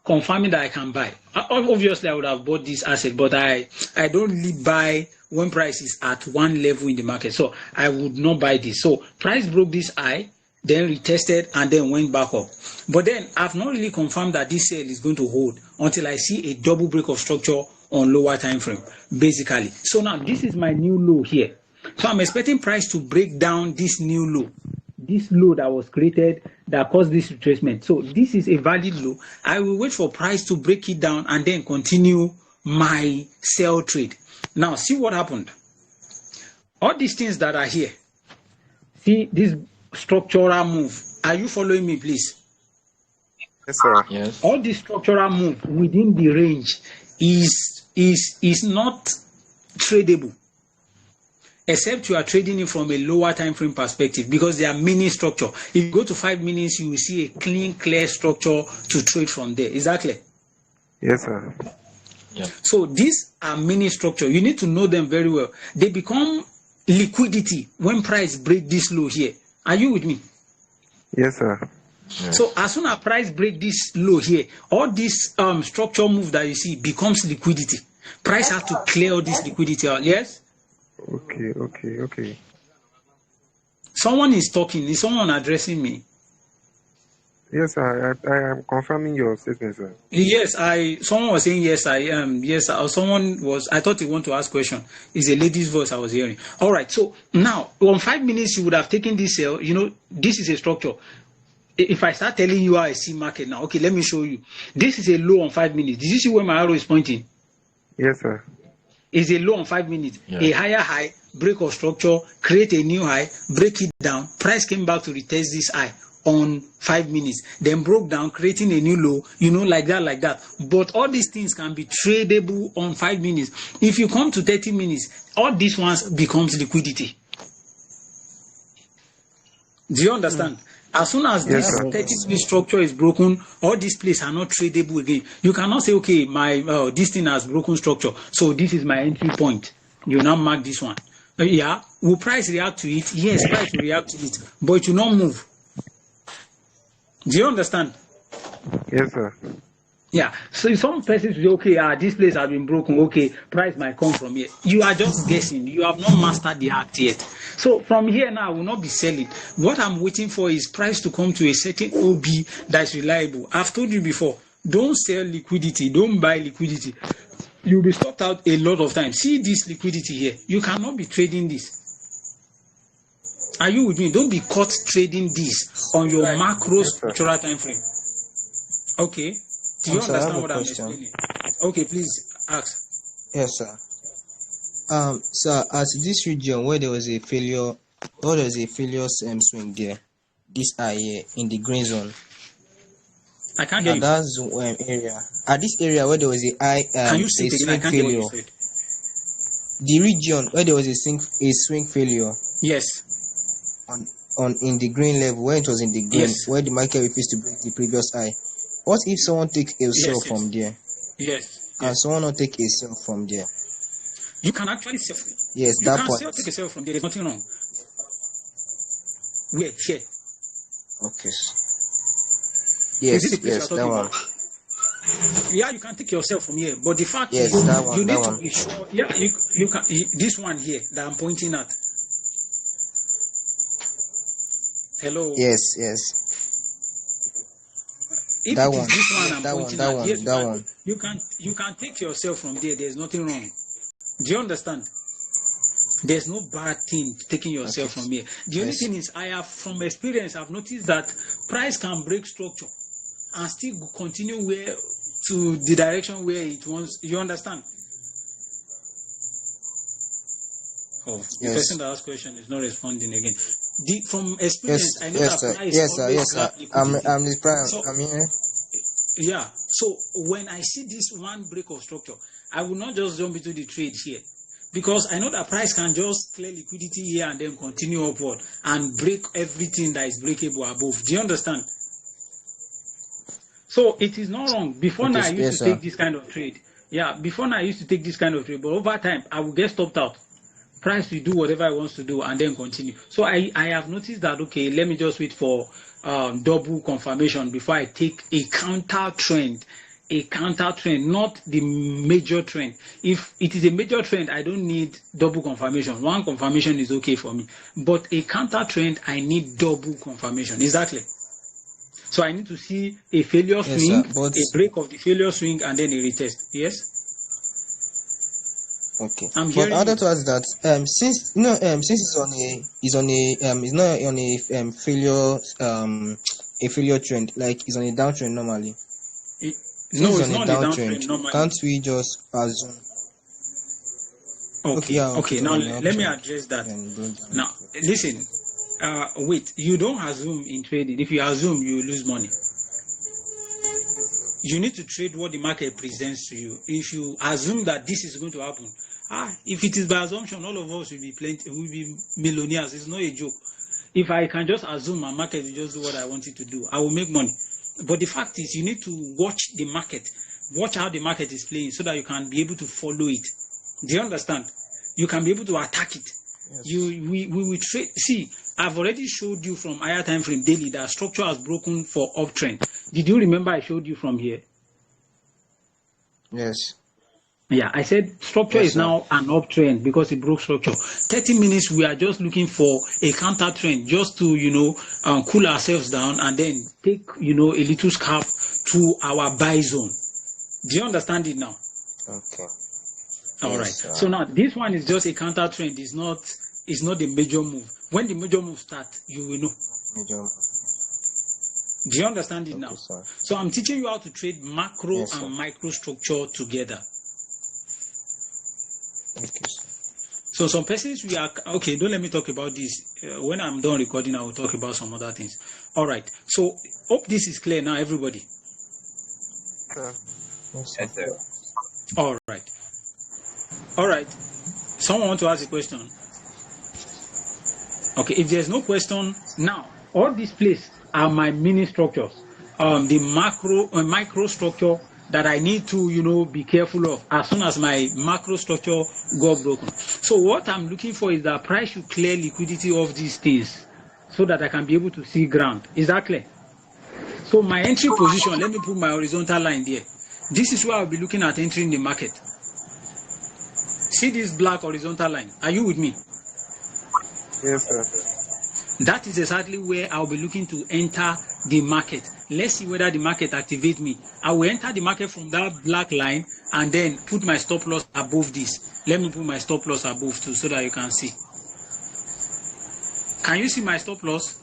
confirming that I can buy. Obviously, I would have bought this asset, but I don't really buy when price is at one level in the market. So I would not buy this. So price broke this high, then retested, and then went back up. But then I've not really confirmed that this sale is going to hold until I see a double break of structure on lower time frame, basically. So now this is my new low here. So I'm expecting price to break down this new low this low that was created that caused this retracement. So this is a valid low. I will wait for price to break it down and then continue my sell trade. Now, see what happened. All these things that are here, see this structural move. Are you following me, please? Yes, sir. Yes. All this structural move within the range is not tradable, except you are trading it from a lower time frame perspective, because there are many structure. If you go to 5 minutes, you will see a clean, clear structure to trade from there. Is that clear? Yes, sir. Yeah. So these are mini structure. You need to know them very well. They become liquidity when price break this low here. Are you with me? Yes, sir. Yes. So as soon as price break this low here, all this structure move that you see becomes liquidity. Price has to clear all this liquidity out. Yes? Okay. Someone is talking. Is someone addressing me? Yes, sir. I am confirming your statement, sir. Yes, someone was saying yes, I am. Yes, someone was, I thought he wanted to ask question. It's a lady's voice I was hearing. All right, so now on 5 minutes you would have taken this sell. You know, this is a structure. If I start telling you how I see market now, okay, let me show you. This is a low on 5 minutes. Did you see where my arrow is pointing? Yes, sir. It's a low on 5 minutes. Yeah. A higher high, break of structure, create a new high, break it down. Price came back to retest this high on 5 minutes, then broke down, creating a new low, you know, like that. But all these things can be tradable on 5 minutes. If you come to 30 minutes, all these ones becomes liquidity. Do you understand? As soon as Yes, this sir. 30-minute structure is broken, all these places are not tradable again. You cannot say, okay, my this thing has broken structure, so this is my entry point. You now mark this one. Yeah, will price react to it? Yes, price will react to it, but it will not move. Do you understand? Yes, sir. Yeah. So some persons say, okay, this place has been broken. Okay, price might come from here. You are just guessing. You have not mastered the act yet. So from here now, I will not be selling. What I'm waiting for is price to come to a certain OB that is reliable. I've told you before, don't sell liquidity. Don't buy liquidity. You'll be stopped out a lot of times. See this liquidity here. You cannot be trading this. Are you with me? Don't be caught trading this on your macro structural time frame. Okay. Do you Sir, I have understand a what I'm question. explaining? Okay, please ask. Yes, sir. Sir, at this region where there was a failure, swing there, this area in the green zone, I can't hear at you. that area, at this area where there was Can you say a it again? I swing can't hear what failure, you said. the region where there was a swing failure Yes. on in the green level, where it was in the green, Yes. where the market refused to break the previous high. What if someone take a sell Yes. from there? Yes. Can Yes. someone not take a sell from there? You can actually sell. Yes, You that can point. still take a sell from there. There's nothing wrong. Wait, here. Okay. Is Yes, it the place yes, you're that talking one. about? Yeah, you can take yourself from here. But the fact Yes, is, that one, you that need to one. be sure. Yeah, you can. This one here that I'm pointing at. Hello. Yes. If That it is one. this one I'm That one, pointing that at, one, yes, that one. you can take yourself from there. There's nothing wrong. Do you understand? There's no bad thing taking yourself Okay. from here. The only Yes. thing is, I have from experience, I've noticed that price can break structure and still continue where to the direction where it wants. You understand? Oh, the Yes. person that asked question is not responding again. From Yes, experience, I know yes, that sir. price Yes, sir. always Yes, sir. grab liquidity. I'm the prime. So I'm here. yeah, so when I see this one break of structure, I will not just jump into the trade here, because I know that price can just clear liquidity here and then continue upward and break everything that is breakable above. Do you understand? So it is not wrong. Before now, I Okay, used yes, to sir. take this kind of trade. Yeah, before now, I used to take this kind of trade, but over time, I will get stopped out. Price will do whatever it wants to do and then continue. So I have noticed that, okay, let me just wait for double confirmation before I take a counter trend, not the major trend. If it is a major trend, I don't need double confirmation. One confirmation is okay for me. But a counter trend, I need double confirmation. Exactly. So I need to see a failure Yes, swing, sir. But a break of the failure swing, and then a retest. Yes? Okay. I'm But hearing I you. wanted to ask that since it's not on a failure trend, like it's on a downtrend normally. It- Since no, it's it's on a not on a downtrend downtrend, normally. can't we just assume? Okay, Okay, yeah, okay. okay, Now on an let me uptrend, address that. then broke down. Now listen. Wait. You don't assume in trading. If you assume, you lose money. You need to trade what the market presents to you. If you assume that this is going to happen, if it is by assumption, all of us will be millionaires. It's not a joke. If I can just assume my market will just do what I want it to do, I will make money. But the fact is, you need to watch the market, watch how the market is playing, so that you can be able to follow it. Do you understand? You can be able to attack it. Yes. We will trade. See, I've already showed you from higher time frame daily that structure has broken for uptrend. Did you remember I showed you from here? Yes. Yeah, I said structure Yes, is sir. now an uptrend because it broke structure. 30 minutes, we are just looking for a counter trend just to, cool ourselves down and then take, a little scalp to our buy zone. Do you understand it now? Okay. All right. Yes, So now this one is just a counter trend. It's not the major move. When the major move starts, you will know. major. Do you understand it Okay, now? sir. So I'm teaching you how to trade macro Yes, sir. and micro structure together. Okay, sir. So some persons we are okay. Don't let me talk about this. When I'm done recording, I will talk about some other things. All right. So hope this is clear now, everybody. Yes, sir. Yes, sir. All right. All right. Someone want to ask a question? Okay. If there's no question now, all these places are my mini structures. The macro micro structure that I need to be careful of as soon as my macro structure got broken. So what I'm looking for is that price should clear liquidity of these things so that I can be able to see ground. Is that clear? So my entry position, let me put my horizontal line there. This is where I'll be looking at entering the market. See this black horizontal line. Are you with me? Yes, sir. That is exactly where I'll be looking to enter the market. Let's see whether the market activates me. I will enter the market from that black line and then put my stop loss above this. Let me put my stop loss above too so that you can see. Can you see my stop loss?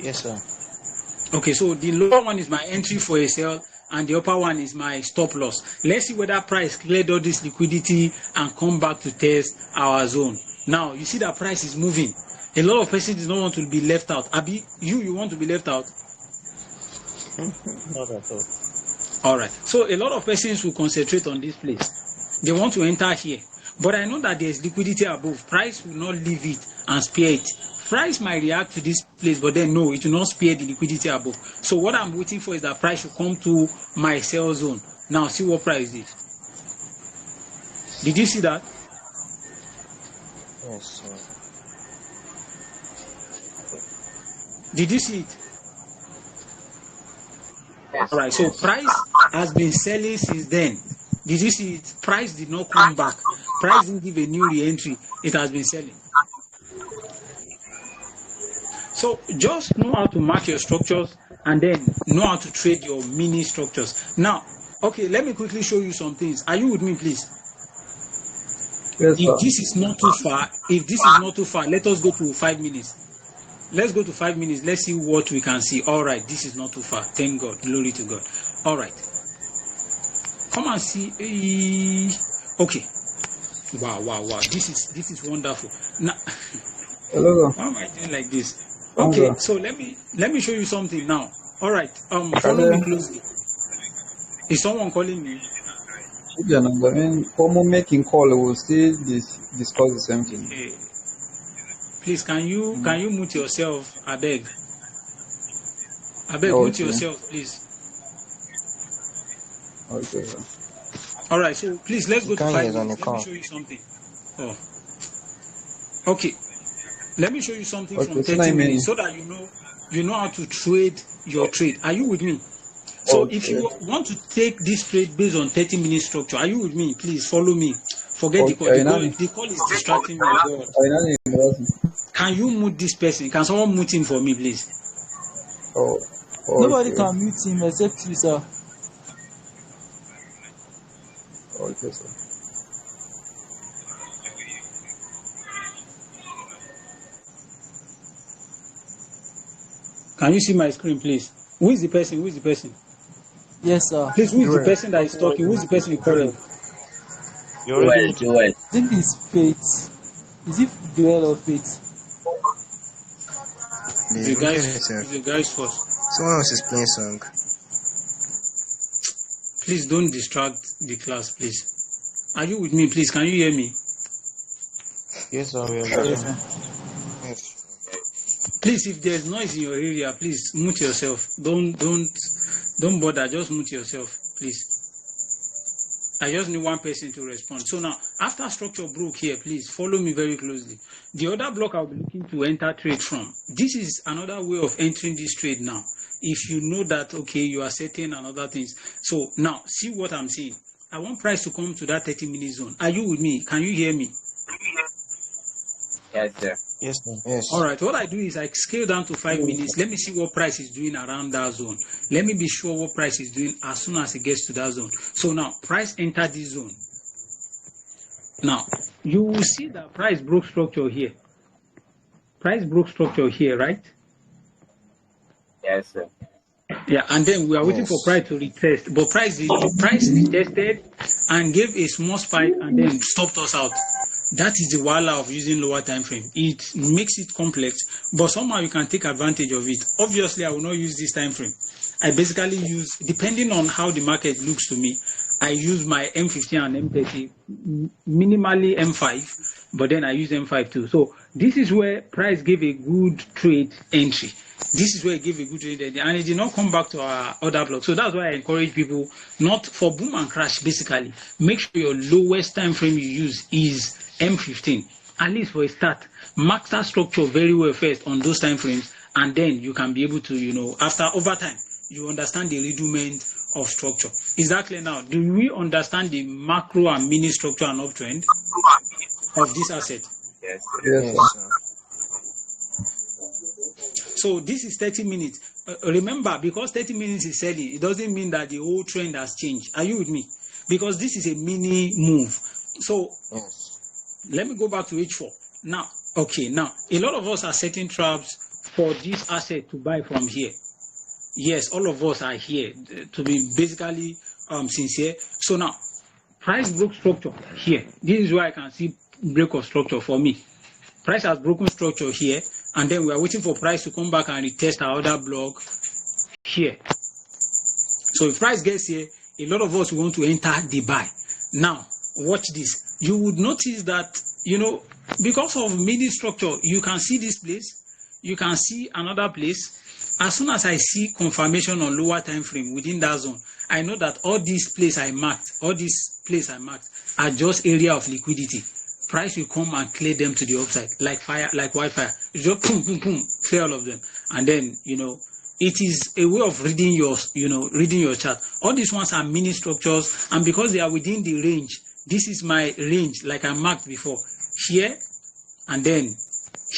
Yes, sir. Okay, so the lower one is my entry for a sell and the upper one is my stop loss. Let's see whether price cleared all this liquidity and come back to test our zone. Now, you see that price is moving. A lot of persons don't want to be left out. Abi, you want to be left out? Not at all. All right. So a lot of persons will concentrate on this place. They want to enter here. But I know that there's liquidity above. Price will not leave it and spare it. Price might react to this place, but then no, it will not spare the liquidity above. So what I'm waiting for is that price should come to my sell zone. Now see what price is. Did you see that? Yes, sir. Did you see it? Yes. All right. So price has been selling since then. Did you see it? Price did not come back. Price didn't give a new re-entry. It has been selling. So just know how to mark your structures and then know how to trade your mini structures. Now, okay, let me quickly show you some things. Are you with me, please? Yes, If sir. this is not too far, let us go to 5 minutes. Let's go to 5 minutes. Let's see what we can see. All right, this is not too far. Thank God. Glory to God. All right. Come and see. Okay. Wow. This is wonderful. Now, Hello, sir. why am I doing like this? I'm Okay, good. so let me show you something now. All right. Follow me Hello. closely. Is someone calling me? Children, I mean, common making call will still discuss the same thing. Okay. Please, can you mute yourself? I beg. Mute Okay. yourself, please. Okay, sir. All right. So please, let's You go to can't hear 5 us on the minutes. Let me call. show you something. Oh, okay. Let me show you something Okay, from so now 30 you mean, minutes so that you know how to trade your trade. Are you with me? So if okay, you want to take this trade based on 30-minute structure, are you with me? Please follow me. Forget the call. okay, The call is distracting me. God. I know you. Can you mute this person? Can someone mute him for me, please? Oh, Nobody okay, can mute him except you, sir. okay, sir. Can you see my screen, please? Who is the person? Who is the person? Yes, sir. Please, who is the Joel. person that is talking? Who is the person you're calling? You already Joel, moved. Joel. I think it's Faith. Is it Joel or Faith? The guys first. Someone else is playing song. Please don't distract the class, please. Are you with me, please? Can you hear me? Yes, sir. We are Yes, ready. sir. Yes. Please, if there's noise in your area, please mute yourself. Don't bother. Just mute yourself, please. I just need one person to respond. So now, after structure broke here, please follow me very closely. The other block I'll be looking to enter trade from. This is another way of entering this trade now. If you know that, okay, you are setting and other things. So now, see what I'm saying. I want price to come to that 30-minute zone. Are you with me? Can you hear me? Yes, sir. Yes, sir. Yes. All right, what I do is I scale down to 5 minutes. Let me see what price is doing around that zone. Let me be sure what price is doing as soon as it gets to that zone. So now, price enter this zone. Now, you will see that price broke structure here. Price broke structure here, right? Yes, sir. Yeah, and then we are waiting for price to retest. But price retested and gave a small spike and then stopped us out. That is the wala of using lower time frame. It makes it complex, but somehow you can take advantage of it. Obviously, I will not use this time frame. I basically use, depending on how the market looks to me, I use my M15 and M30, minimally M5, but then I use M5 too. So this is where price gave a good trade entry. This is where it gave a good trade entry, and it did not come back to our other block. So that's why I encourage people, not for boom and crash, basically, make sure your lowest time frame you use is M15, at least for a start. Mark that structure very well first on those time frames, and then you can be able to, after over time, you understand the rudiment of structure. Is that clear now? Do we understand the macro and mini structure and uptrend of this asset? Yes, sir. Yes, sir. So this is 30 minutes. Remember, because 30 minutes is selling, it doesn't mean that the whole trend has changed. Are you with me? Because this is a mini move. So let me go back to H4. Now, a lot of us are setting traps for this asset to buy from here. Yes, all of us are here to be basically sincere. So now, price broke structure here. This is where I can see break of structure for me. Price has broken structure here, and then we are waiting for price to come back and retest our other block here. So if price gets here, a lot of us want to enter the buy. Now, watch this. You would notice that, because of mini structure, you can see this place, you can see another place. As soon as I see confirmation on lower time frame within that zone, I know that all these places I marked are just area of liquidity. Price will come and clear them to the upside like fire, like wildfire. You just boom, clear all of them, and then it is a way of reading your chart. All these ones are mini structures, and because they are within the range, this is my range, like I marked before, here and then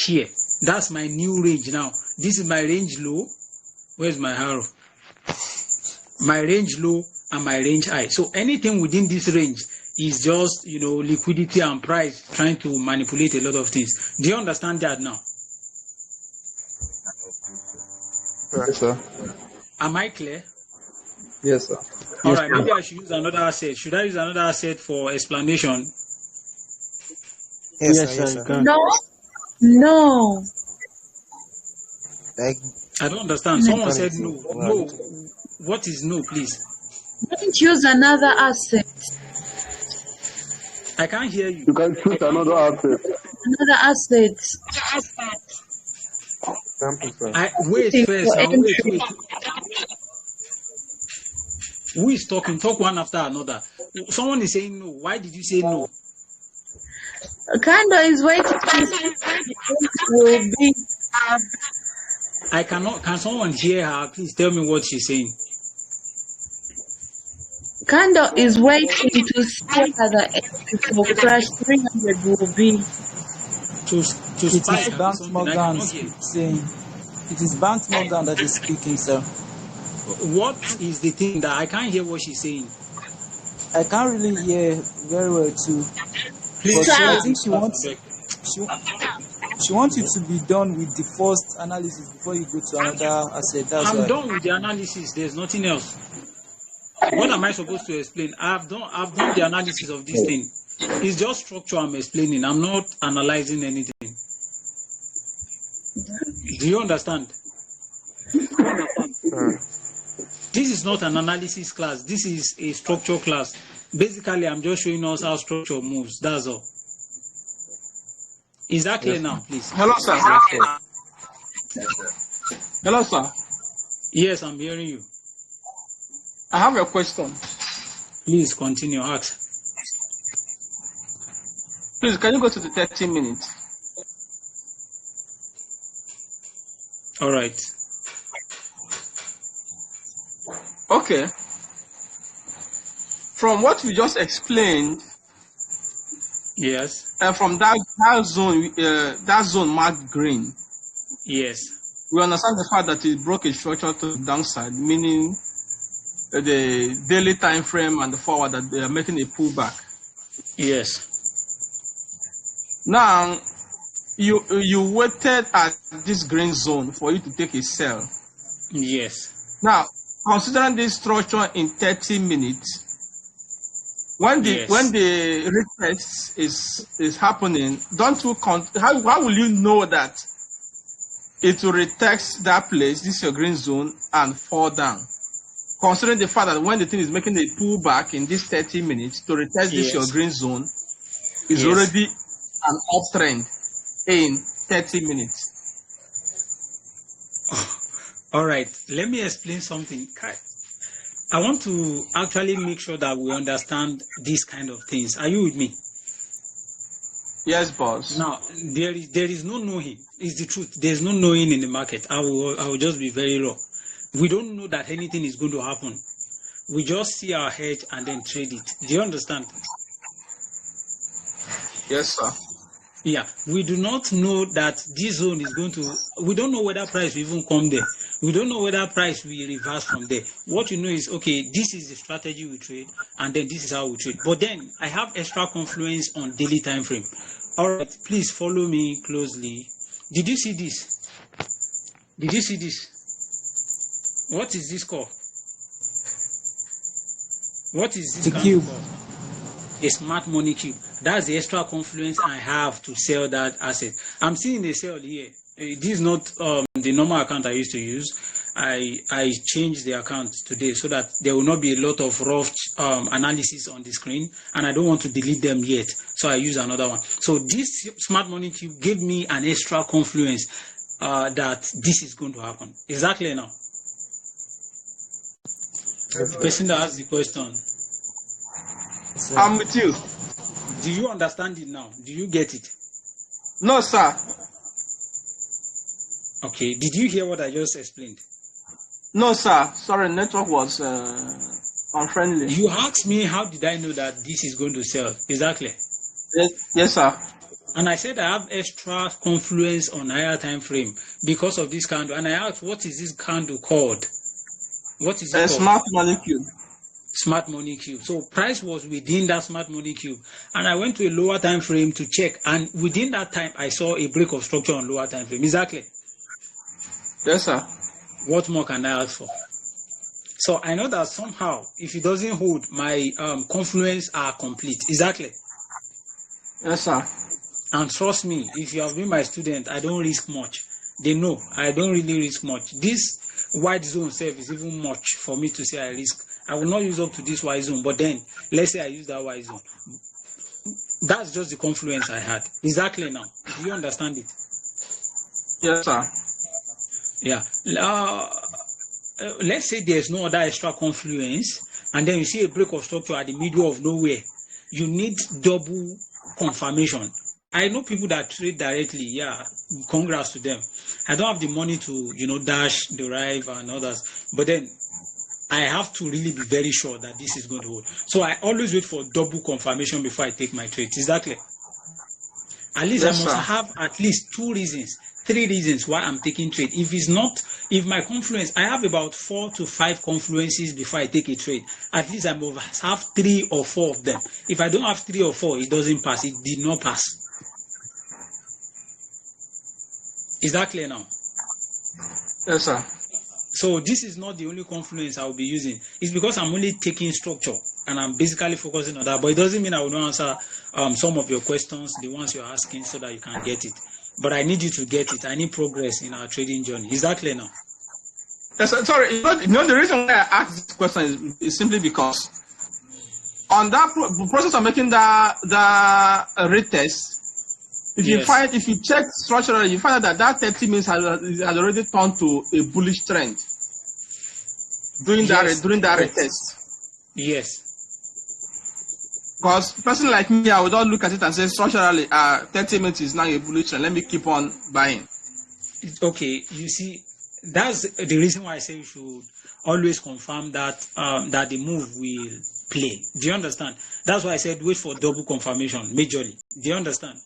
here. That's my new range now. This is my range low. Where's my arrow? My range low and my range high. So anything within this range is just, liquidity and price trying to manipulate a lot of things. Do you understand that now? Yes, sir. Am I clear? Yes, sir. All right, maybe I should use another asset. Should I use another asset for explanation? Yes, sir. You can. No. Like, I don't understand. Someone said no. No. What is no, please? Don't use another asset. I can't hear you. You can choose another asset. Another asset. Example, sir. Wait first. Wait. Who is talking? Talk one after another. Someone is saying no. Why did you say no? Kando is waiting to see what will be. I cannot. Can someone hear her? Please tell me what she's saying. Kando is waiting to see what the entry for crash 300 will be. It Spike is Bank something. Morgan saying. It is Bank Morgan that is speaking, sir. What is the thing that I can't hear what she's saying? I can't really hear very well too. Please, But I think she wants. She wants you to be done with the first analysis before you go to another asset. That's I'm why. done with the analysis. There's nothing else. What am I supposed to explain? I've done the analysis of this thing. It's just structure I'm explaining. I'm not analyzing anything. Do you understand? This is not an analysis class. This is a structure class. Basically, I'm just showing us how structure moves. That's all. Is that clear now, please? Hello, sir. Hello, sir. Yes, I'm hearing you. I have a question. Please continue. Ask. Please, can you go to the 30 minutes? All right. Okay. From what we just explained, Yes. and from that zone marked green, Yes. we understand the fact that it broke a structure to the downside, meaning the daily time frame and the forward that they are making a pullback. Yes. Now, you waited at this green zone for you to take a sell. Yes. Now, considering this structure in 30 minutes, when the retest is happening, don't you how will you know that it will retest that place, this is your green zone, and fall down? Considering the fact that when the thing is making a pullback in this 30 minutes to retest this your green zone, is already an uptrend in 30 minutes. All right. Let me explain something. I want to actually make sure that we understand these kind of things. Are you with me? Yes, boss. Now, there is no knowing. It's the truth. There's no knowing in the market. I will just be very raw. We don't know that anything is going to happen. We just see our hedge and then trade it. Do you understand? Yes, sir. Yeah, we do not know that this zone is going to, we don't know whether price will even come there. We don't know whether price will reverse from there. What you know is, okay, this is the strategy we trade, and then this is how we trade. But then I have extra confluence on daily time frame. All right, please follow me closely. Did you see this? Did you see this? What is this called? What is this The kind cube. of called? A smart money cube. That's the extra confluence I have to sell that asset. I'm seeing a sell here. This is not the normal account I used to use. I changed the account today so that there will not be a lot of rough analysis on the screen, and I don't want to delete them yet. So I use another one. So this smart money cube gave me an extra confluence that this is going to happen. Exactly now. The person that asked the question. I'm with you. Do you understand it now? Do you get it? No, sir. Okay. Did you hear what I just explained? No, sir. Sorry, network was unfriendly. You asked me how did I know that this is going to sell? Exactly. Yes, sir. And I said I have extra confluence on higher time frame because of this candle. And I asked, what is this candle called? What is it called? Smart money cube. Smart money cube. So price was within that smart money cube, and I went to a lower time frame to check, and within that time I saw a break of structure on lower time frame. Exactly. Yes, sir. What more can I ask for? So I know that somehow if it doesn't hold, my confluence are complete. Exactly. Yes, sir. And trust me, if you have been my student, I don't risk much. They know I don't really risk much. This white zone self is even much for me to say I risk. I will not use up to this white zone, but then let's say I use that white zone. That's just the confluence I had. Exactly now. Do you understand it? Yes, sir. Yeah. Let's say there's no other extra confluence, and then you see a break of structure at the middle of nowhere. You need double confirmation. I know people that trade directly. Yeah, congrats to them. I don't have the money to, dash, derive, and others. But then I have to really be very sure that this is going to hold. So I always wait for double confirmation before I take my trades. Is that clear? At least Yes, I must sir. have at least 3 reasons why I'm taking trade. If my confluence, I have about 4 to 5 confluences before I take a trade. At least I must have 3 or 4 of them. If I don't have 3 or 4, it doesn't pass. It did not pass. Is that clear now? Yes, sir. So this is not the only confluence I will be using. It's because I'm only taking structure and I'm basically focusing on that. But it doesn't mean I will not answer some of your questions, the ones you're asking, so that you can get it. But I need you to get it. I need progress in our trading journey. Is that clear now? Yes, sir. Sorry, the reason why I asked this question is simply because on that process of making the retest, if you check structurally, you find out that 30 minutes has already turned to a bullish trend during that retest. Yes. Because a person like me, I would not look at it and say structurally, 30 minutes is now a bullish trend. Let me keep on buying. Okay, you see, that's the reason why I say you should always confirm that that the move will play. Do you understand? That's why I said wait for double confirmation majorly. Do you understand?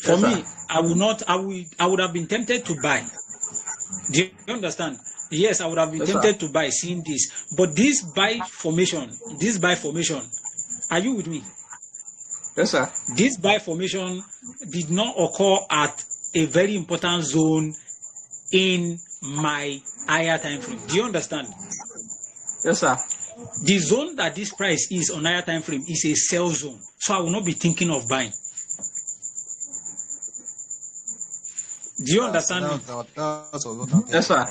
For me, I would have been tempted to buy. Do you understand? Yes, I would have been tempted to buy seeing this. But this buy formation, are you with me? Yes, sir. This buy formation did not occur at a very important zone in my higher time frame. Do you understand? Yes, sir. The zone that this price is on higher time frame is a sell zone. So I will not be thinking of buying. Do you understand me? Yes, sir.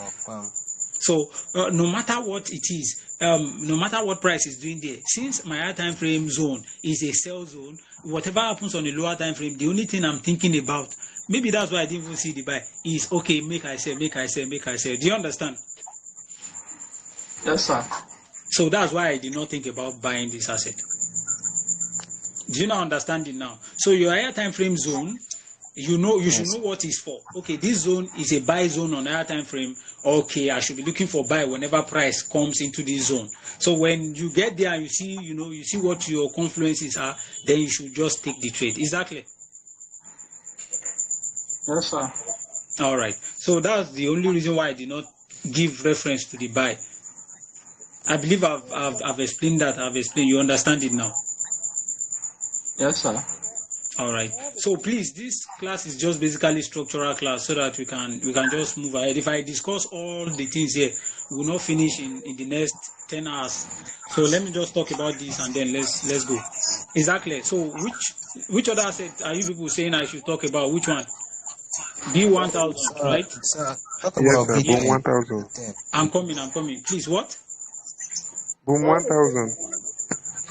So no matter what it is, no matter what price is doing there, since my higher time frame zone is a sell zone, whatever happens on the lower time frame, the only thing I'm thinking about, maybe that's why I didn't even see the buy, is okay, make I sell. Do you understand? Yes, sir. So that's why I did not think about buying this asset. Do you now understand it now? So your higher time frame zone, you should know what it's for. Okay, this zone is a buy zone on higher time frame. Okay, I should be looking for buy whenever price comes into this zone. So when you get there and you see what your confluences are, then you should just take the trade. Is that clear? Yes, sir. All right. So that's the only reason why I did not give reference to the buy. I believe I've explained that. You understand it now? Yes, sir. All right. So please, this class is just basically structural class so that we can just move ahead. If I discuss all the things here, we will not finish in the next 10 hours. So let me just talk about this and then let's go. Is that clear? So which other asset are you people saying I should talk about? Which one? B1000, right? Talk about Boom 1000. I'm coming. Please, what? Boom 1000.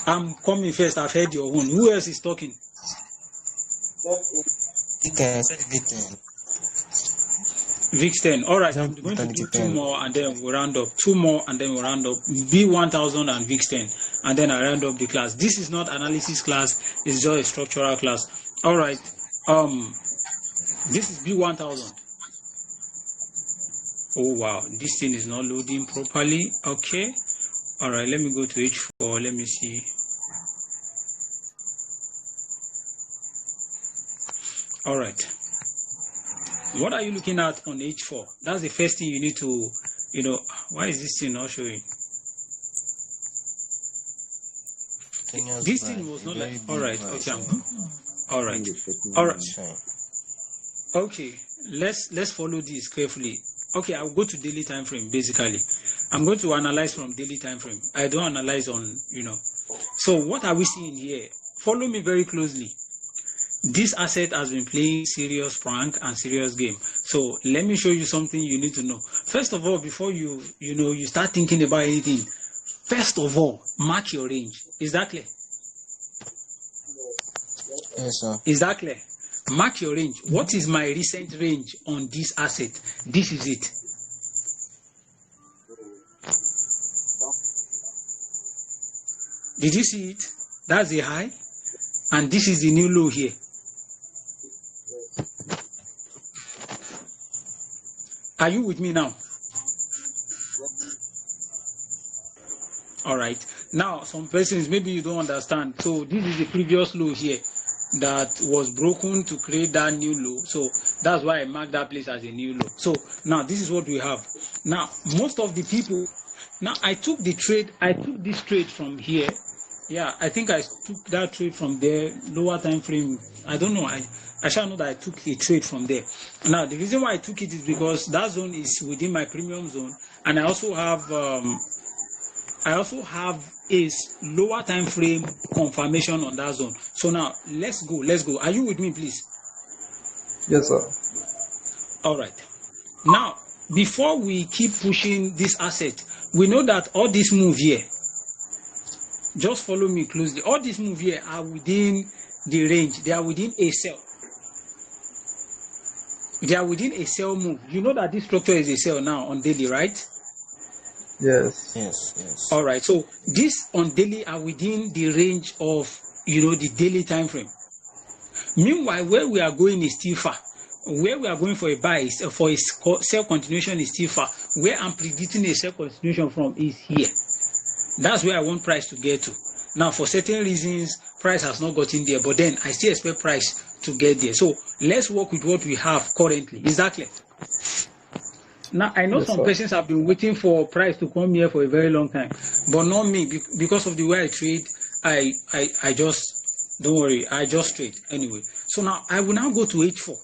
I'm coming first. I've heard your own. Who else is talking? VIX 10. All right, I'm going to do two more and then we'll round up. B1000 and VIX 10. And then I round up the class. This is not analysis class. It's just a structural class. All right. This is B1000. Oh, wow. This thing is not loading properly. Okay. All right. Let me go to H4. Let me see. All right. What are you looking at on H4? That's the first thing you need to, why is this thing not showing? This thing was not like, all right, okay, all right. Okay, let's follow this carefully. Okay, I'll go to daily time frame, basically. I'm going to analyze from daily time frame. I don't analyze on, So what are we seeing here? Follow me very closely. This asset has been playing serious prank and serious game. So let me show you something you need to know. First of all, before you start thinking about anything, first of all, mark your range. Is that clear? Yes, sir. Is that clear? Mark your range. What is my recent range on this asset? This is it. Did you see it? That's the high. And this is the new low here. Are you with me now? All right. Now, some persons, maybe you don't understand. So this is the previous low here that was broken to create that new low. So that's why I marked that place as a new low. So now this is what we have. Now, most of the people, now I took this trade from here. Yeah, I think I took that trade from there, lower time frame. I don't know. I I shall know that I took a trade from there. Now, the reason why I took it is because that zone is within my premium zone, and I also have a lower time frame confirmation on that zone. So now let's go. Are you with me, please? Yes, sir. All right. Now, before we keep pushing this asset, we know that all this move here, just follow me closely. All these move here are within the range. They are within a sell. They are within a sell move. You know that this structure is a sell now on daily, right? Yes. Yes. All right. So this on daily are within the range of the daily time frame. Meanwhile, where we are going is still far. Where we are going for a buy is, for a sell continuation is still far. Where I'm predicting a sell continuation from is here. That's where I want price to get to. Now, for certain reasons, price has not gotten there, but then I still expect price to get there. So let's work with what we have currently. Is that clear? Now, I know some persons have been waiting for price to come here for a very long time, but not me. Because of the way I trade, I just, don't worry, I just trade anyway. So now I will now go to H4.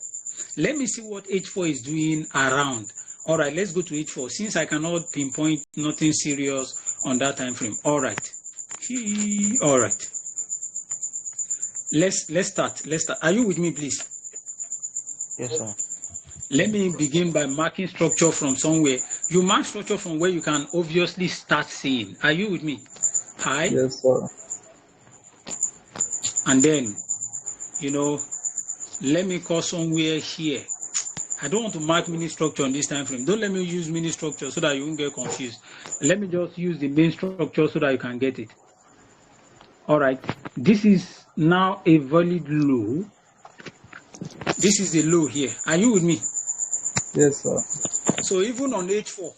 Let me see what H4 is doing around. All right, let's go to H4 since I cannot pinpoint nothing serious on that time frame. All right. All right. Let's start. Are you with me, please? Yes, sir. Let me begin by marking structure from somewhere. You mark structure from where you can obviously start seeing. Are you with me? Hi. Yes, sir. And then, let me call somewhere here. I don't want to mark mini structure on this time frame. Don't let me use mini structure so that you won't get confused. Let me just use the main structure so that you can get it. All right. This is now a valid low. This is the low here. Are you with me? Yes, sir. So even on H4,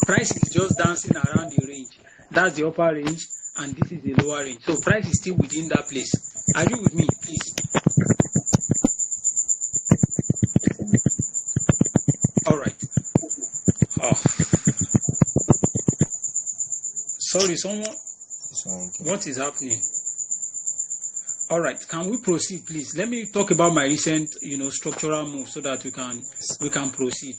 price is just dancing around the range. That's the upper range, and this is the lower range. So price is still within that place. Are you with me, please? All right. Sorry, someone. What is happening? All right. Can we proceed, please? Let me talk about my recent, structural move so that we can proceed.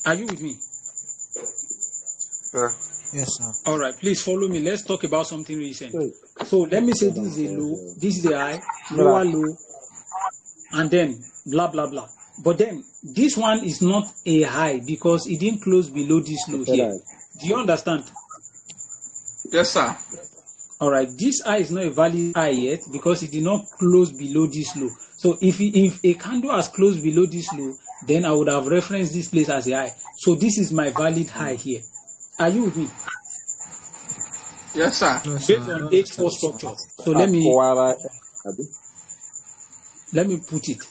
Are you with me? Sir. Yes, sir. All right. Please follow me. Let's talk about something recent. So let me say this is a low, this is a high, lower low, and then blah blah blah. But then this one is not a high because it didn't close below this low here. Do you understand? Yes, sir. All right, this high is not a valid high yet because it did not close below this low. So if a candle has closed below this low, then I would have referenced this place as a high. So this is my valid high here. Are you with me? Yes, sir. Based on H4 structure. So let me put it.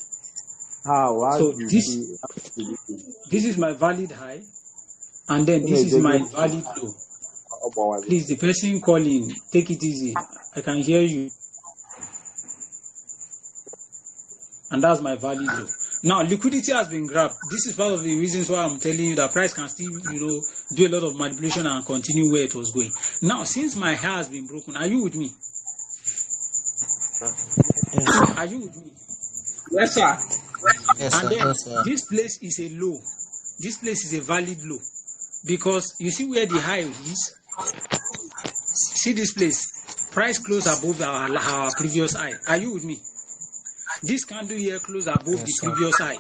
So this is my valid high, and then this is my valid low. Please, the person calling, take it easy. I can hear you. And that's my valid low. Now, liquidity has been grabbed. This is part of the reasons why I'm telling you that price can still, do a lot of manipulation and continue where it was going. Now, since my high has been broken, are you with me? Yes, Are you with me? Yes, sir. yes, And sir. then Yes, sir. this place is a low. This place is a valid low. Because you see where the high is? See this place? Price close above our previous high. Are you with me? This candle here close above the previous high.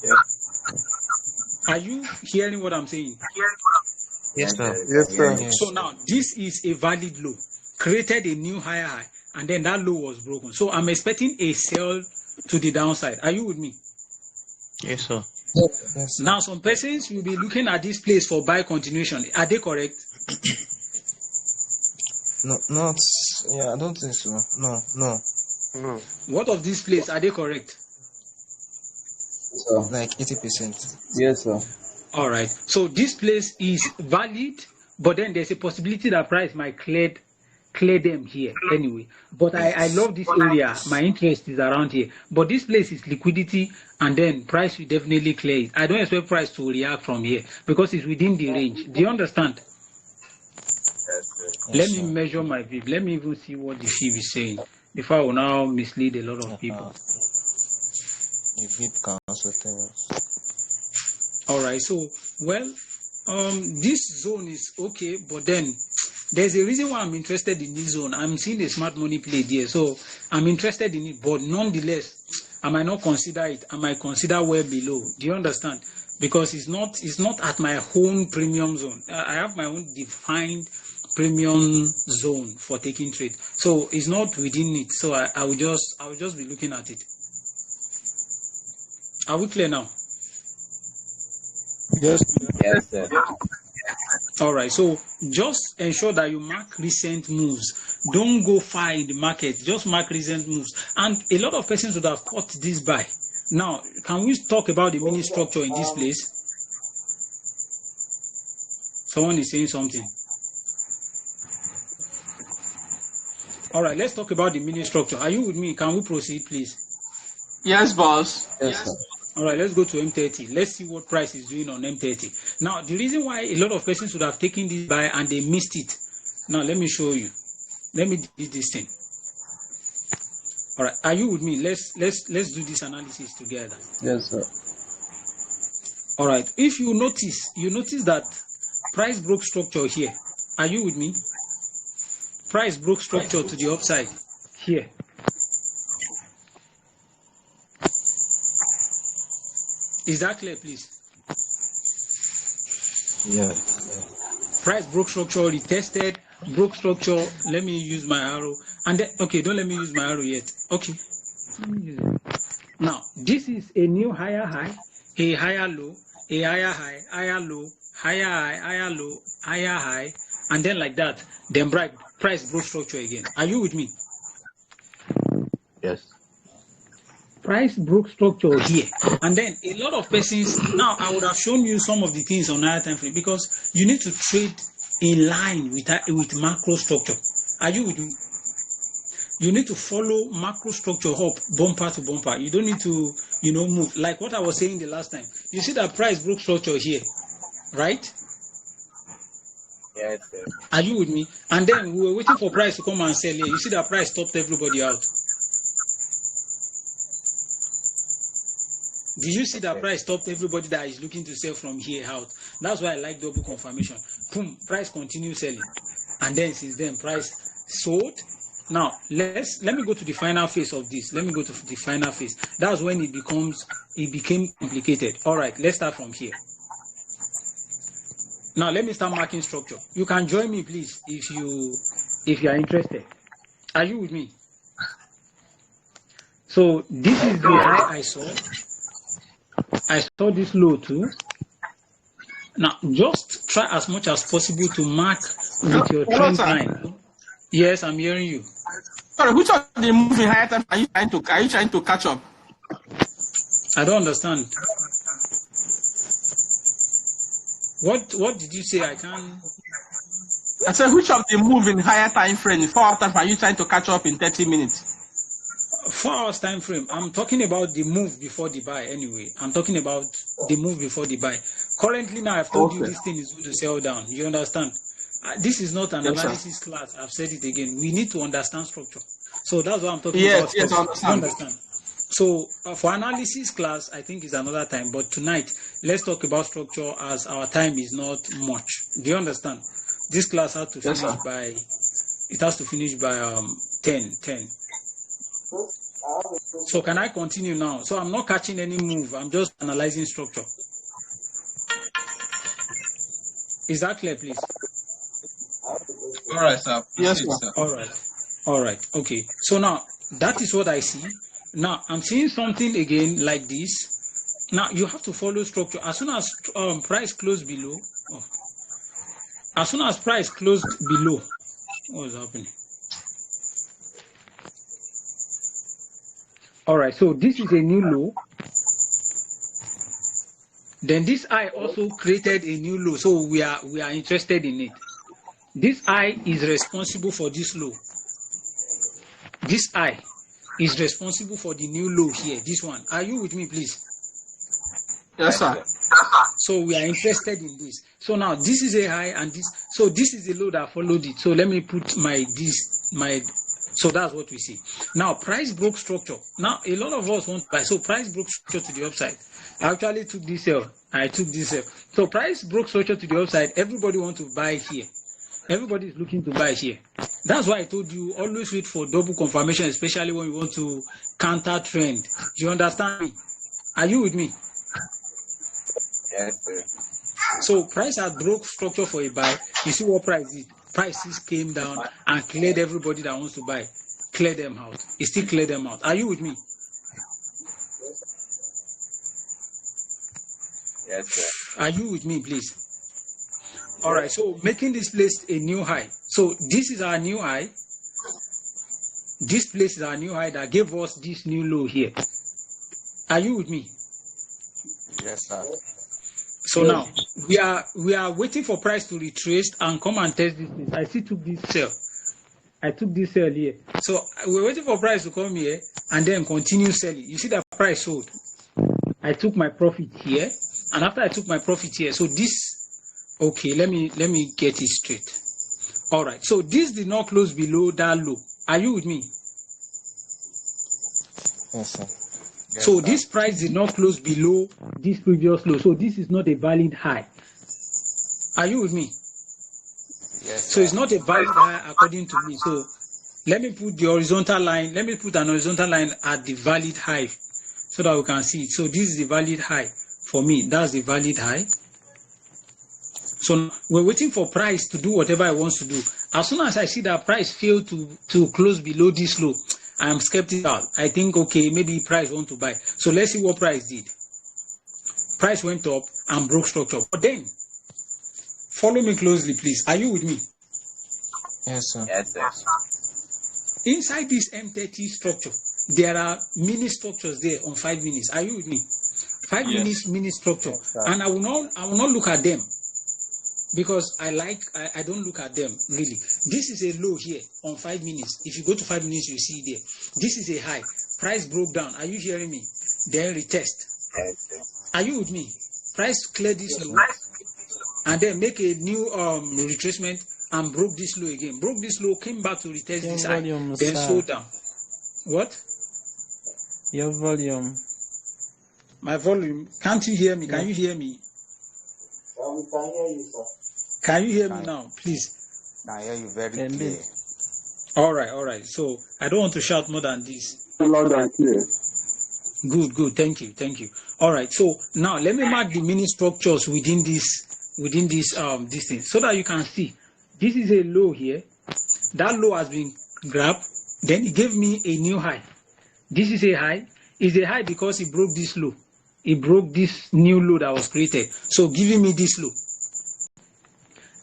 Yeah. Are you hearing what I'm saying? Yes, sir. Yes, sir. Yes. So now this is a valid low. Created a new higher high, and then that low was broken. So I'm expecting a sell to the downside. Are you with me? Yes, sir. Yes, sir. Now some persons will be looking at this place for buy continuation. Are they correct? No, not. Yeah, I don't think so. No. No. What of this place? Are they correct? Sir. Like 80%. Yes, sir. All right. So this place is valid, but then there's a possibility that price might clear them here anyway. But I love this area. My interest is around here. But this place is liquidity, and then price will definitely clear it. I don't expect price to react from here because it's within the range. Do you understand? Yes, Let me sir. measure my VIB. Let me even see what the VIB is saying. before I will now mislead a lot of people. The VIP can also tell us. All right. So, well, this zone is okay, but then there's a reason why I'm interested in this zone. I'm seeing the smart money play there, so I'm interested in it. But nonetheless, I might not consider it. I might consider well below. Do you understand? Because it's not at my own premium zone. I have my own defined premium zone for taking trade. So it's not within it. So I will just be looking at it. Are we clear now? Yes. Yes, sir. All right. So just ensure that you mark recent moves. Don't go far in the market. Just mark recent moves. And a lot of persons would have caught this buy. Now, can we talk about the mini structure in this place? Someone is saying something. All right, let's talk about the mini structure. Are you with me? Can we proceed, please? Yes, boss. Yes, sir. All right, let's go to M30. Let's see what price is doing on M30. Now, the reason why a lot of persons would have taken this buy and they missed it. Now, let me show you. Let me do this thing. All right, are you with me? Let's do this analysis together. Yes, sir. All right, if you notice that price broke structure here. Are you with me? Price broke structure to the upside here. Is that clear, please? Yeah. Price broke structure, retested, broke structure. Let me use my arrow. And then, okay, don't let me use my arrow yet. Okay. Let me use it. Now, this is a new higher high, a higher low, a higher high, higher low, higher high, higher low, higher high, and then like that. Then price broke structure again. Are you with me? Yes. Price broke structure here, and then a lot of persons. Now I would have shown you some of the things on higher time frame because you need to trade in line with macro structure. Are you with me? You need to follow macro structure up bumper to bumper. You don't need to move like what I was saying the last time. You see that price broke structure here, right? Yes, sir. Are you with me? And then we were waiting for price to come and sell here. You see that price stopped everybody out. Do you see that price stopped everybody that is looking to sell from here out? That's why I like double confirmation. Boom, price continues selling. And then since then, price sold. Now, let me go to the final phase of this. Let me go to the final phase. That's when it became complicated. All right, let's start from here. Now, let me start marking structure. You can join me, please, if you are interested. Are you with me? So this is the high I saw. I saw this low too. Now, just try as much as possible to mark with your trend line. Yes, I'm hearing you. Sorry, which of the moving higher time are you trying to catch up? I don't understand. What did you say? I can't. I said, which of the moving higher time frame, 4 hour time, are you trying to catch up in 30 minutes? 4 hours time frame. I'm talking about the move before the buy anyway. I'm talking about the move before the buy. Currently now, I've told you this thing is going to sell down. You understand? This is not an analysis class. I've said it again. We need to understand structure. So that's what I'm talking about. Yes, I understand. So for analysis class, I think it's another time. But tonight, let's talk about structure as our time is not much. Do you understand? This class has to finish by 10. So can I continue now? So I'm not catching any move. I'm just analyzing structure. Is that clear, please? All right, sir. Yes, sir. All right. Okay. So now that is what I see. Now I'm seeing something again like this. Now you have to follow structure. As soon as price closed below, what is happening? All right. So this is a new low. Then this I also created a new low. So we are interested in it. This I is responsible for this low. This I is responsible for the new low here. This one. Are you with me, please? Yes, sir. So we are interested in this. So now this is a high and this. So this is the low that followed it. So let me put my So that's what we see. Now, price broke structure. Now, a lot of us want to buy. So price broke structure to the upside. I actually took this sell. I took this sell. So price broke structure to the upside. Everybody wants to buy here. Everybody is looking to buy here. That's why I told you always wait for double confirmation, especially when you want to counter trend. Do you understand me? Are you with me? Yes, sir. So price had broke structure for a buy. You see what price did? Prices came down and cleared everybody that wants to buy. Clear them out. It still cleared them out. Are you with me? Yes, sir. Are you with me, please? All right. So making this place a new high. So this is our new high. This place is our new high that gave us this new low here. Are you with me? Yes, sir. So now we are waiting for price to retrace and come and test this place. I still took this sell. I took this sell here. So we're waiting for price to come here and then continue selling. You see that price sold. I took my profit here, and after I took my profit here, so this, okay, let me get it straight. All right. So this did not close below that low. Are you with me? Yes, sir. So this price did not close below this previous low. So this is not a valid high. Are you with me? Yes, So it's not a valid high according to me. So let me put the horizontal line. Let me put an horizontal line at the valid high so that we can see it. So this is the valid high for me. That's the valid high. So we're waiting for price to do whatever it wants to do. As soon as I see that price fail to close below this low, I am skeptical. I think, okay, maybe price want to buy. So let's see what price did. Price went up and broke structure. But then, follow me closely, please. Are you with me? Yes, sir. Yes, sir. Inside this M30 structure, there are mini structures there on 5 minutes. Are you with me? 5 minutes mini structure. And I will not look at them because I don't look at them really. This is a low here on 5 minutes. If you go to 5 minutes, you see there. This is a high. Price broke down. Are you hearing me? Then retest. Yes, sir. Are you with me? Price clear this low and then make a new retracement and broke this low again. Broke this low, came back to retest Your this high, volume, then sir. sold down. What? Your volume. My volume. Can't you hear me? Can you hear me? We can hear you, sir. Can you hear me now, please? I hear you very Can clear. be. All right. So I don't want to shout more than this. Loud and clear. Good. Thank you. All right. So now let me mark the mini structures within this this thing so that you can see. This is a low here. That low has been grabbed. Then it gave me a new high. This is a high. It's a high because it broke this low. It broke this new low that was created. So giving me this low.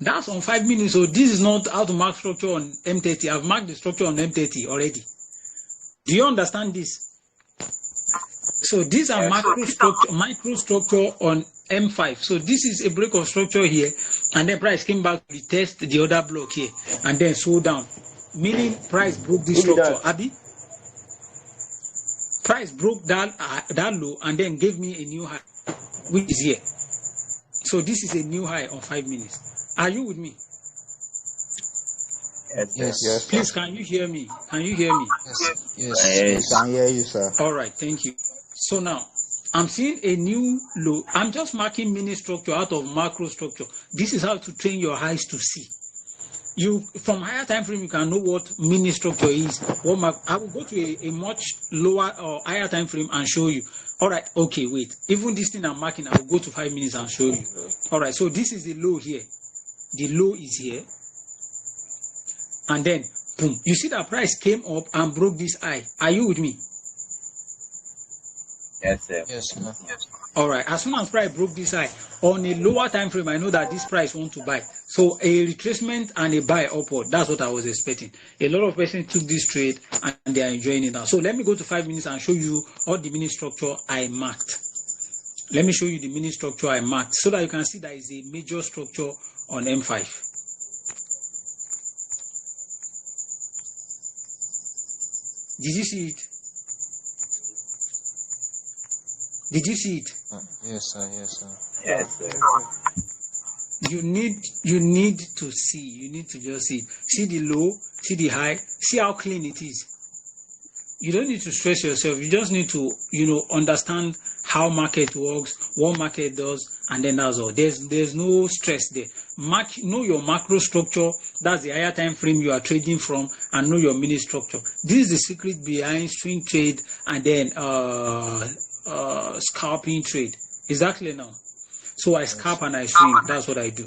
That's on 5 minutes. So this is not how to mark structure on M30. I've marked the structure on M30 already. Do you understand this? So these are micro structure on M5. So this is a break of structure here, and then price came back to test the other block here, and then sold down. Meaning price broke this structure. Abi? Price broke that low and then gave me a new high, which is here. So this is a new high on 5 minutes. Are you with me? Yes. Please, can you hear me? Yes. I can hear you, sir. All right, thank you. So now, I'm seeing a new low. I'm just marking mini structure out of macro structure. This is how to train your eyes to see. You from higher time frame, you can know what mini structure is. I will go to a much lower or higher time frame and show you. All right, okay, wait. Even this thing I'm marking, I will go to 5 minutes and show you. All right, so this is the low here. The low is here. And then, boom. You see that price came up and broke this high. Are you with me? Yes, sir. Yes, sir. All right. As soon as price broke this high, on a lower time frame, I know that this price want to buy. So a retracement and a buy upward. That's what I was expecting. A lot of persons took this trade and they are enjoying it now. So let me go to 5 minutes and show you all the mini structure I marked. Let me show you the mini structure I marked so that you can see that is a major structure on M5. Did you see it? Did you see it? Yes, sir. Yes, sir. you need to see. You need to just see the low, see the high, see how clean it is. You don't need to stress yourself. You just need to, understand how market works, what market does, and then that's all. There's no stress there. Know your macro structure. That's the higher time frame you are trading from, and know your mini structure. This is the secret behind swing trade and then scalping trade. Exactly now. So I scalp and I swing. That's what I do.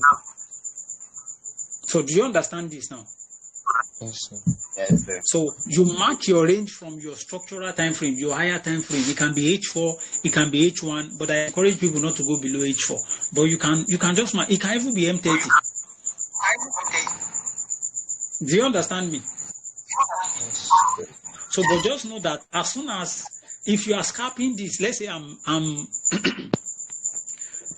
So do you understand this now? Yes, sir. Yes, sir. So you mark your range from your structural time frame, your higher time frame. It can be H4, it can be H1, but I encourage people not to go below H4. But you can just mark. It can even be M30. Do you understand me? Yes. So, but just know that as soon as if you are scalping this, let's say I'm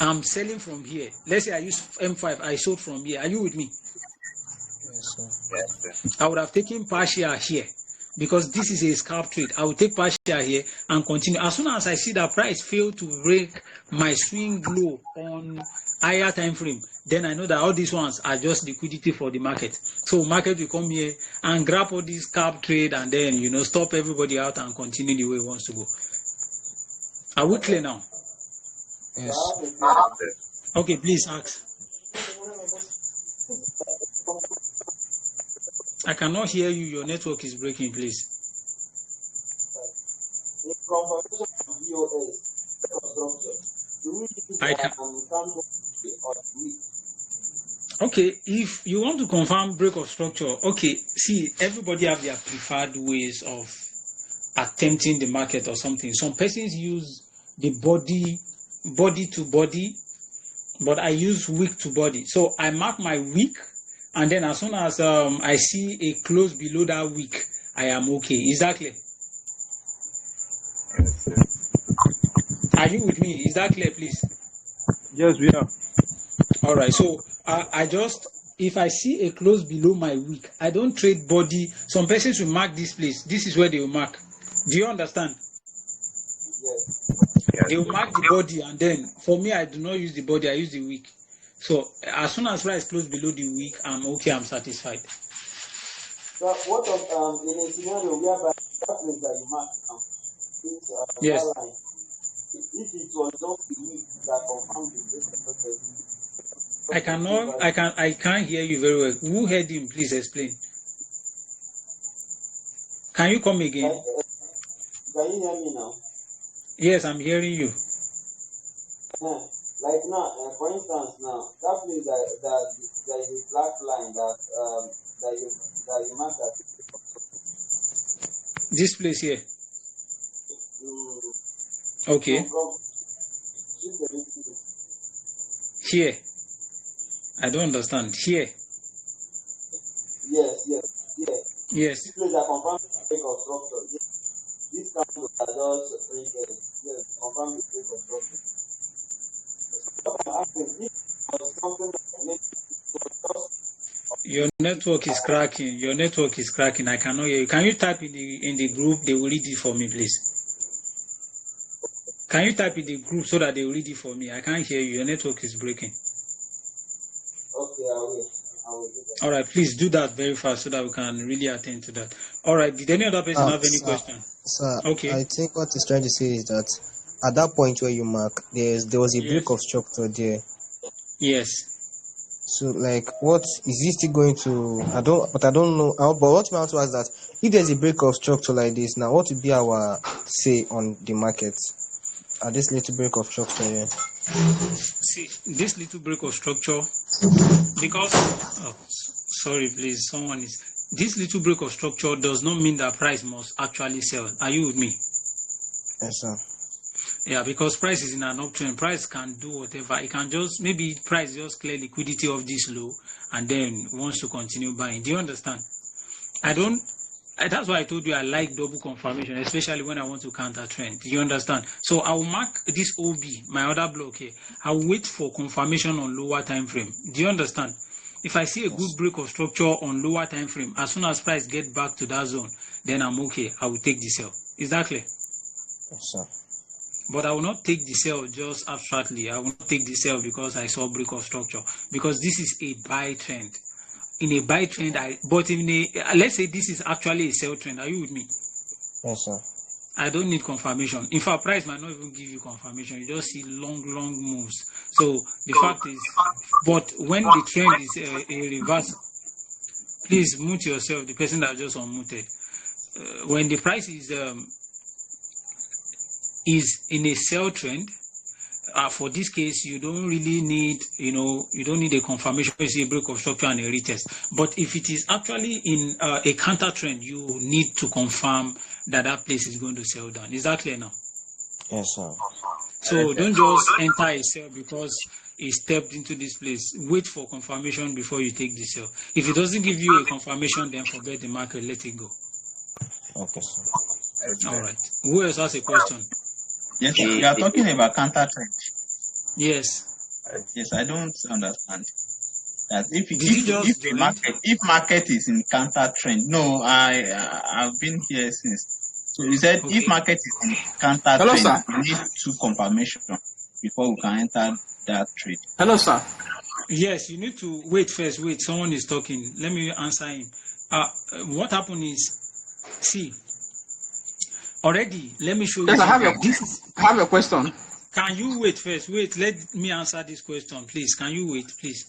I'm selling from here. Let's say I use M5, I sold from here. Are you with me? Yes, sir. Yes, sir. I would have taken partial here because this is a scalp trade. I will take partial here and continue. As soon as I see that price fail to break my swing low on higher time frame, then I know that all these ones are just liquidity for the market. So market will come here and grab all this scalp trade and then stop everybody out and continue the way it wants to go. Are we clear now? Yes. Okay, please ask. I cannot hear you. Your network is breaking, please. I can. Okay, if you want to confirm break of structure, okay, see, everybody have their preferred ways of attempting the market or something. Some persons use the body to body, but I use wick to body. So I mark my wick, and then as soon as I see a close below that wick, I am okay. Is that clear? Yes, sir. Are you with me? Is that clear, please? Yes, we are. All right. So I just, if I see a close below my wick, I don't trade body. Some persons will mark this place. This is where they will mark. Do you understand? Yes. They will mark the body, and then for me, I do not use the body. I use the wick. So as soon as price close below the wick, I'm okay. I'm satisfied. So what of in a scenario whereby that place that you mark now, it's Yes. that line. If it was just the week that confirmed the break of process, I can't hear you very well. Who heard him? Please explain. Can you come again? Can you hear me now? Yes, I'm hearing you. Like now, for instance, now that place that there is a black line that you mark that. This place here. Okay. Here. I don't understand. Here. Yes. Yes. This place that confirms the break of structure. Yes. This kind of just printed. Yes, confirm the break of structure. So I'm asking if it was something that makes Your network is cracking. Your network is cracking. I cannot hear you. Can you type in the group? They will read it for me, please. Can you type in the group so that they will read it for me? I can't hear you. Your network is breaking. Okay, I will do that. All right, please do that very fast so that we can really attend to that. All right, did any other person have any question? Sir, Okay. I think what he's trying to say is that at that point where you mark, there was a Yes. break of structure there. Yes. So, like, what is he still going to? I don't know. But what we want to ask that if there's a break of structure like this, now what would be our say on the market at this little break of structure here? See, this little break of structure, because sorry, please, this little break of structure does not mean that price must actually sell. Are you with me? Yes, sir. Yeah, because price is in an uptrend. Price can do whatever. It can just, maybe price just clear liquidity of this low and then wants to continue buying. Do you understand? That's why I told you I like double confirmation, especially when I want to counter trend. Do you understand? So I will mark this OB, my other block here. I will wait for confirmation on lower time frame. Do you understand? If I see a good break of structure on lower time frame, as soon as price get back to that zone, then I'm okay. I will take the sell. Is that clear? Yes, sir. But I will not take the sell just abstractly. I will not take the sell because I saw break of structure, because this is a buy trend. In a buy trend, but in a, let's say this is actually a sell trend. Are you with me? Yes, sir. I don't need confirmation. In fact, price might not even give you confirmation. You just see long moves. So the fact is, but when the trend is a reverse, please mute yourself, the person that just unmuted. When the price is in a sell trend, for this case, you don't really need, you don't need a confirmation, you see a break of structure and a retest. But if it is actually in a counter trend, you need to confirm that place is going to sell down. Is that clear now? Yes, sir. So don't just enter a sell because it stepped into this place. Wait for confirmation before you take the sell. If it doesn't give you a confirmation, then forget the market, let it go. Okay, sir. All right. Who else has a question? Yes, you are talking about counter trend. Yes. Yes, I don't understand that if market is in counter trend. No, I've been here since. So you said if market is in counter trend, sir. we need 2 confirmation before we can enter that trade. Hello, sir. Yes, you need to wait first. Wait, someone is talking. Let me answer him. What happened is, see, already, let me show you. Yes, I have a question. Can you wait first? Wait, let me answer this question, please. Can you wait, please?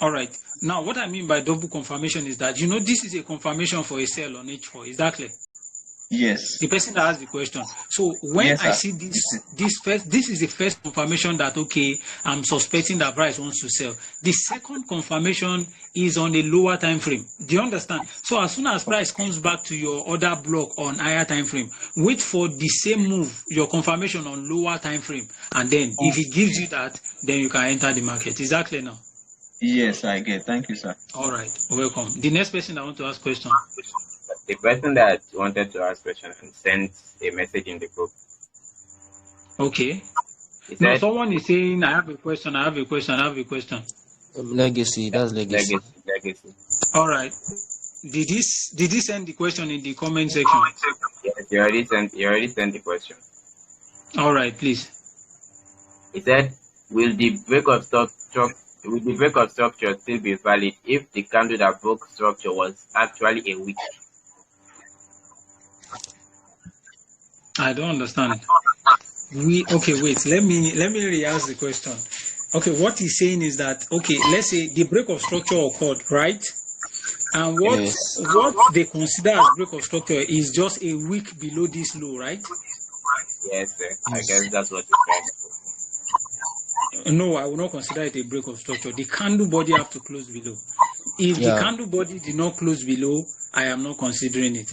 All right. Now, what I mean by double confirmation is that, this is a confirmation for a sell on H4. Is that clear? Yes. The person that asked the question. So when I see this is the first confirmation that, okay, I'm suspecting that price wants to sell. The second confirmation is on a lower time frame. Do you understand? So as soon as price comes back to your order block on higher time frame, wait for the same move, your confirmation on lower time frame, and then if it gives you that, then you can enter the market. Is that clear now? Yes, I get. Thank you, sir. All right. Welcome. The next person I want to ask question. The person that wanted to ask question and sent a message in the group. Okay. No, someone is saying, I have a question. Legacy, that's legacy. Legacy. All right. Did he send the question in the comment section? Yes, you already sent the question. All right, please. He said, will the break of structure still be valid if the candle that broke structure was actually a wick? I don't understand. Okay, wait. Let me re-ask the question. Okay, what he's saying is that, okay, let's say the break of structure occurred, right? And what they consider as break of structure is just a wick below this low, right? Yes, sir. I guess that's what he's saying. No, I will not consider it a break of structure. The candle body have to close below. If the candle body did not close below, I am not considering it.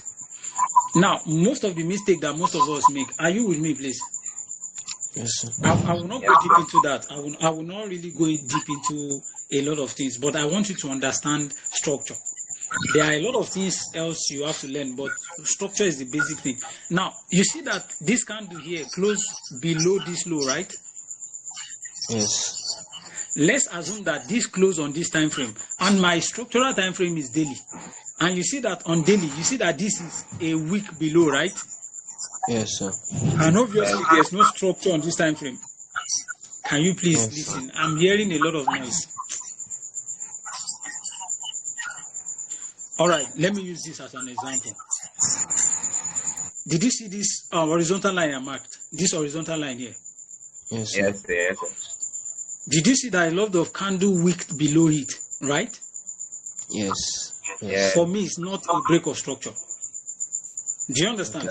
Now, most of the mistake that most of us make, are you with me, please? Yes, sir. I will not go deep into that. I will not really go deep into a lot of things, but I want you to understand structure. There are a lot of things else you have to learn, but structure is the basic thing. Now, you see that this candle here close below this low, right? Yes. Let's assume that this close on this time frame, and my structural time frame is daily. And you see that on daily, you see that this is a wick below, right? Yes, sir. And obviously, there's no structure on this time frame. Can you please listen? I'm hearing a lot of noise. All right, let me use this as an example. Did you see this horizontal line I marked? This horizontal line here? Yes, sir. Yes. Did you see that a lot of candle wicked below it, right? Yes. For me, it's not a break of structure. Do you understand?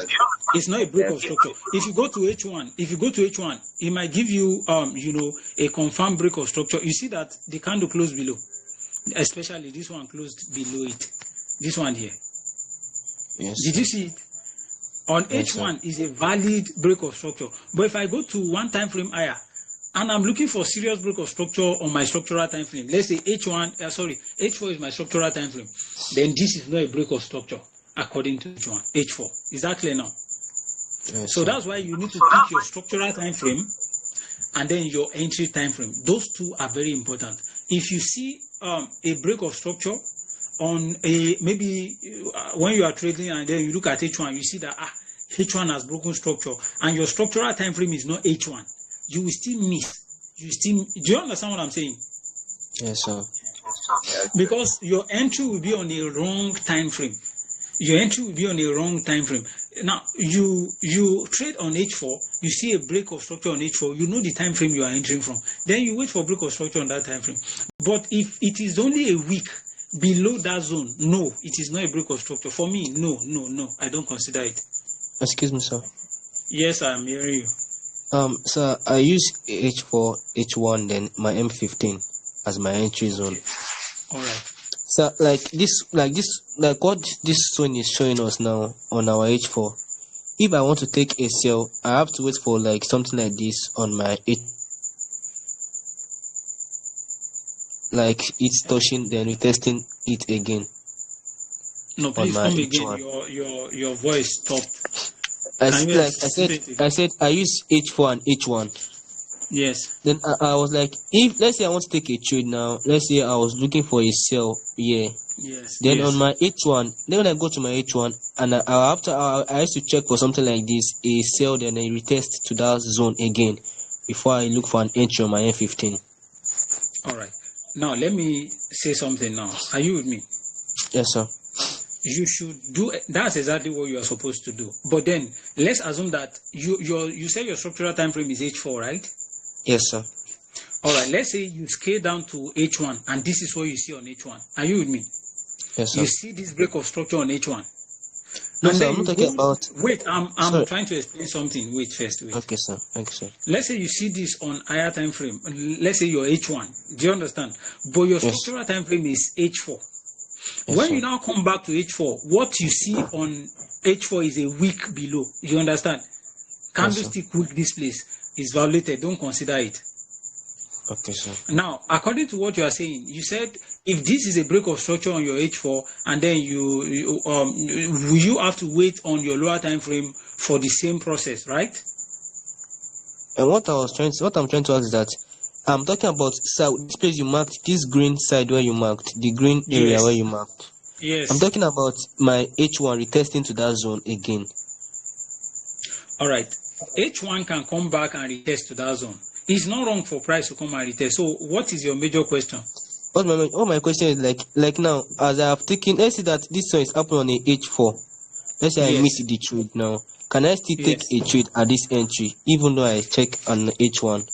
It's not a break of structure. If you go to H1, it might give you, a confirmed break of structure. You see that the candle closed below, especially this one closed below it. This one here. Yes. Did you see it? On H1 is a valid break of structure. But if I go to one time frame higher, and I'm looking for serious break of structure on my structural time frame, let's say H4 is my structural time frame, then this is not a break of structure according to H4. Is that clear now? Yes, so that's why you need to pick your structural time frame and then your entry time frame. Those two are very important. If you see a break of structure on maybe when you are trading and then you look at H1, you see that H1 has broken structure and your structural time frame is not H1, you will still miss. Do you understand what I'm saying? Yes, sir. Because your entry will be on a wrong time frame. Your entry will be on a wrong time frame. Now, you trade on H4, you see a break of structure on H4, you know the time frame you are entering from. Then you wait for break of structure on that time frame. But if it is only a week below that zone, no, it is not a break of structure. For me, no, I don't consider it. Excuse me, sir. Yes, I'm hearing you. Sir, I use H4, H1, then my M15 as my entry zone. All right. So like what this zone is showing us now on our H4. If I want to take a sell, I have to wait for like something like this on my H, like it's touching, then retesting it again. No, please come again. Your voice stopped. I said I use H4 and H1. Yes. Then I was like, if let's say I want to take a trade now, let's say I was looking for a sell, yeah. Yes. Then yes. on my H1, then when I go to my H1, and I used to check for something like this, a sell, then I retest to that zone again before I look for an entry on my M15. All right. Now let me say something. Now, are you with me? Yes, sir. You should do. That's exactly what you are supposed to do. But then let's assume that you say your structural time frame is H4, right? Yes, sir. All right. Let's say you scale down to H1, and this is what you see on H1. Are you with me? Yes, sir. You see this break of structure on H1. No, sir, I'm not talking about. Wait, I'm trying to explain something. Wait first. Wait. Okay, sir. Thank you, sir. Let's say you see this on higher time frame. Let's say your H1. Do you understand? But your structural time frame is H4. Yes, when sir. you now come back to H4, what you see on H4 is a week below. You understand? Candlestick week this place is violated. Don't consider it. Okay, sir. Now, according to what you are saying, you said if this is a break of structure on your H4, and then you have to wait on your lower time frame for the same process, right? And what I'm trying to ask is that I'm talking about this place you marked, this green side where you marked, the green area where you marked. Yes. I'm talking about my H1 retesting to that zone again. All right. H1 can come back and retest to that zone. It's not wrong for price to come and retest. So what is your major question? What my question is like now, as I have taken, let's say that this one is happening on a H4. Let's say I miss the trade now. Can I still take a trade at this entry, even though I check on H1?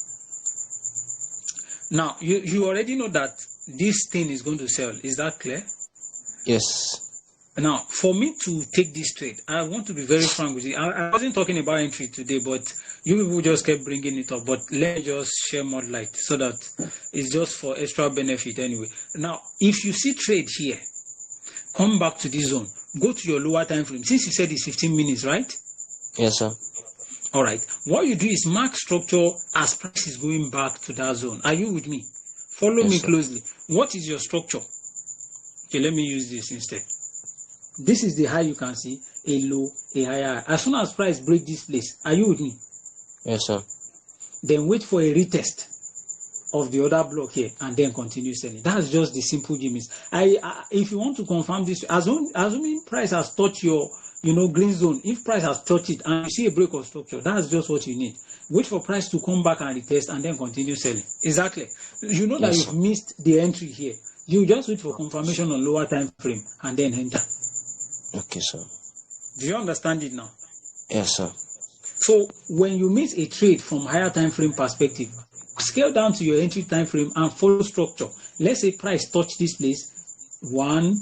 Now, you already know that this thing is going to sell. Is that clear? Yes. Now, for me to take this trade, I want to be very frank with you. I wasn't talking about entry today, but you people just kept bringing it up. But let me just share more light so that it's just for extra benefit anyway. Now, if you see trade here, come back to this zone. Go to your lower time frame. Since you said it's 15 minutes, right? Yes, sir. All right. What you do is mark structure as price is going back to that zone. Are you with me? Follow me closely. What is your structure? Okay, let me use this instead. This is the high you can see, a low, a higher. As soon as price break this place, are you with me? Yes, sir. Then wait for a retest of the other block here and then continue selling. That's just the simple gimmicks. If you want to confirm this, assuming price has touched your green zone, if price has touched it and you see a break of structure, that's just what you need. Wait for price to come back and retest and then continue selling. Exactly. You know that you've missed the entry here. You just wait for confirmation on lower time frame and then enter. Okay, sir. Do you understand it now? Yes, sir. So when you miss a trade from higher time frame perspective, scale down to your entry time frame and follow structure. Let's say price touch this place, 1,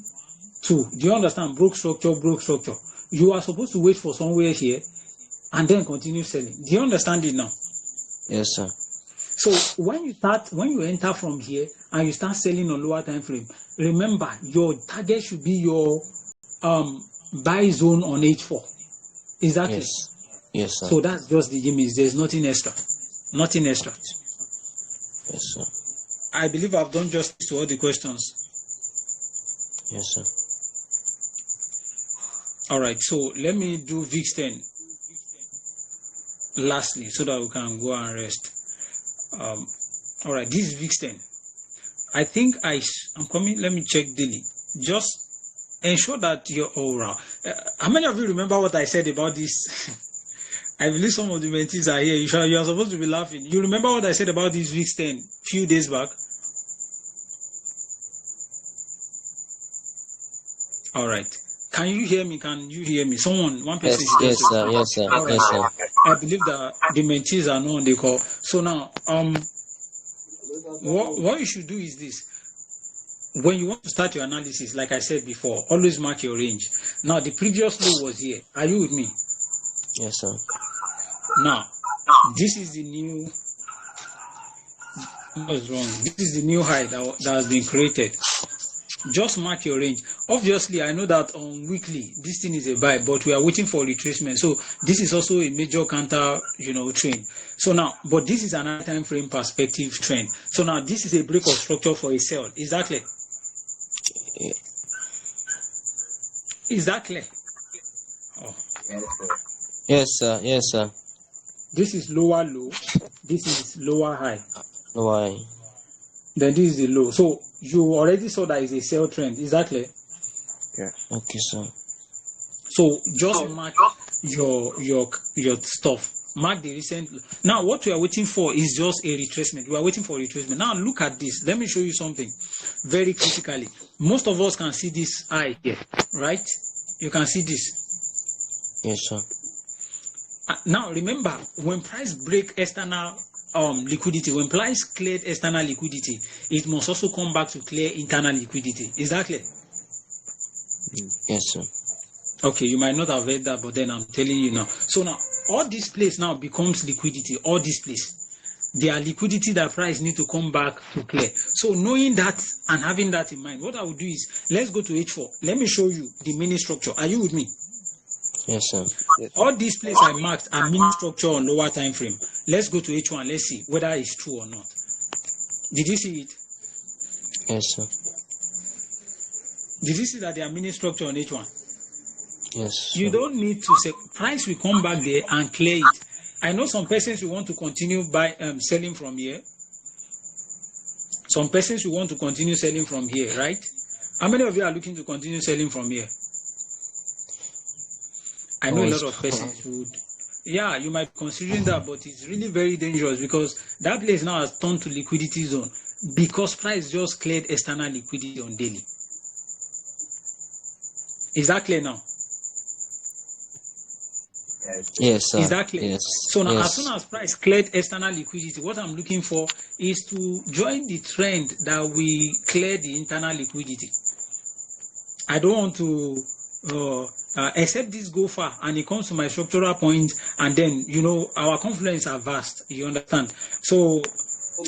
2. Do you understand? Broke structure. You are supposed to wait for somewhere here and then continue selling. Do you understand it now? Yes, sir. So when you enter from here and you start selling on lower time frame, remember your target should be your buy zone on H4. Exactly. Yes, sir. So that's just the gimmicks. There's nothing extra. Yes, sir. I believe I've done justice to all the questions. Yes, sir. All right. So let me do VIX 10 lastly so that we can go and rest. All right. This is VIX 10. I think I'm coming. Let me check daily. Just ensure that your aura. How many of you remember what I said about this? I believe some of the mentees are here. You are supposed to be laughing. You remember what I said about this week's 10 few days back? All right. Can you hear me? Can you hear me? One person. Yes, sir. Yes, sir. All right. Yes, sir. I believe that the mentees are not on the call. So now, what you should do is this. When you want to start your analysis, like I said before, always mark your range. Now, the previous low was here. Are you with me? Yes, sir. Now, this is the new. What's wrong? This is the new high that has been created. Just mark your range. Obviously, I know that on weekly this thing is a buy, but we are waiting for retracement. So this is also a major counter, trend. So now, but this is another time frame perspective trend. So now this is a break of structure for a sell. Is that clear? Yeah. Is that clear? Oh. Yes, sir. Yes, sir. This is lower low. This is lower high. Lower high. Then this is the low. So you already saw that is a sell trend. Is that clear? Yeah. Okay, sir. So just mark your stuff. Mark the recent. Now what we are waiting for is just a retracement. We are waiting for a retracement. Now look at this. Let me show you something very critically. Most of us can see this high here, right? You can see this. Yes, sir. Now remember, when price break external liquidity, when price cleared external liquidity, it must also come back to clear internal liquidity. Is that clear? Yes, sir. Okay, you might not have heard that, but then I'm telling you now. So now, all this place now becomes liquidity. All this place, they are liquidity that price need to come back to clear. So knowing that and having that in mind, what I would do is, let's go to H4. Let me show you the mini structure. Are you with me? Yes, sir. All these places I marked are mini structure on lower time frame. Let's go to H1. Let's see whether it's true or not. Did you see it? Yes, sir. Did you see that they are mini structure on H1? Yes, sir. You don't need to say price will come back there and clear it. I know some persons will want to continue selling from here. Some persons will want to continue selling from here, right? How many of you are looking to continue selling from here? I know a lot of persons would. Yeah, you might be considering that, but it's really very dangerous because that place now has turned to liquidity zone because price just cleared external liquidity on daily. Is that clear now? Yes, sir. Is that clear? Yes. So now, yes. As soon as price cleared external liquidity, what I'm looking for is to join the trend that we clear the internal liquidity. I don't want to except this go far and it comes to my structural point, and then our confluence are vast. You understand? So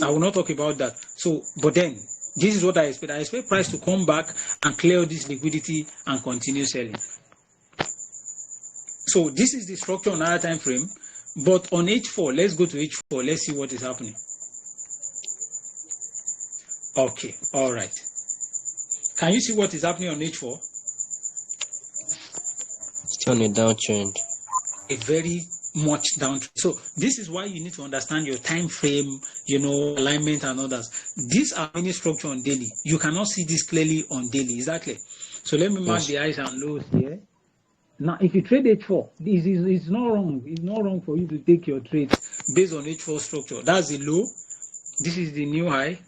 I will not talk about that. So, but then this is what I expect. I expect price to come back and clear this liquidity and continue selling. So this is the structure on our time frame, but on H4, let's go to H4. Let's see what is happening. Okay, all right. Can you see what is happening on H4? Still on a downtrend. A very much downtrend. So this is why you need to understand your time frame, alignment and others. These are many structure on daily. You cannot see this clearly on daily. Is that clear? So let me mark the highs and lows here. Now, if you trade H4, it's not wrong. It's not wrong for you to take your trades based on H4 structure. That's the low. This is the new high.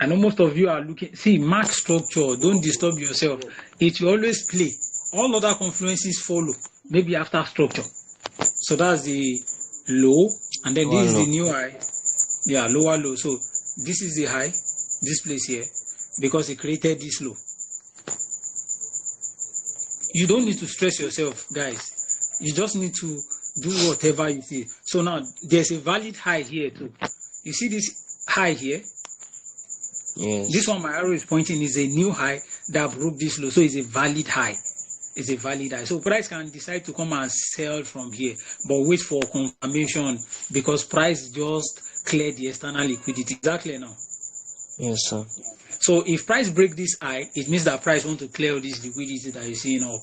I know most of you are looking. See, mark structure. Don't disturb yourself. It will always play. All other confluences follow. Maybe after structure. So that's the low. And then this is the new high. Yeah, lower low. So this is the high. This place here. Because it created this low. You don't need to stress yourself, guys. You just need to do whatever you see. So now there's a valid high here too. You see this high here? Yes. This one my arrow is pointing is a new high that broke this low. So it's a valid high. It's a valid high. So price can decide to come and sell from here, but wait for confirmation because price just cleared the external liquidity. Is that clear now? Yes, sir. So if price break this high, it means that price want to clear all this liquidity that you're seeing up.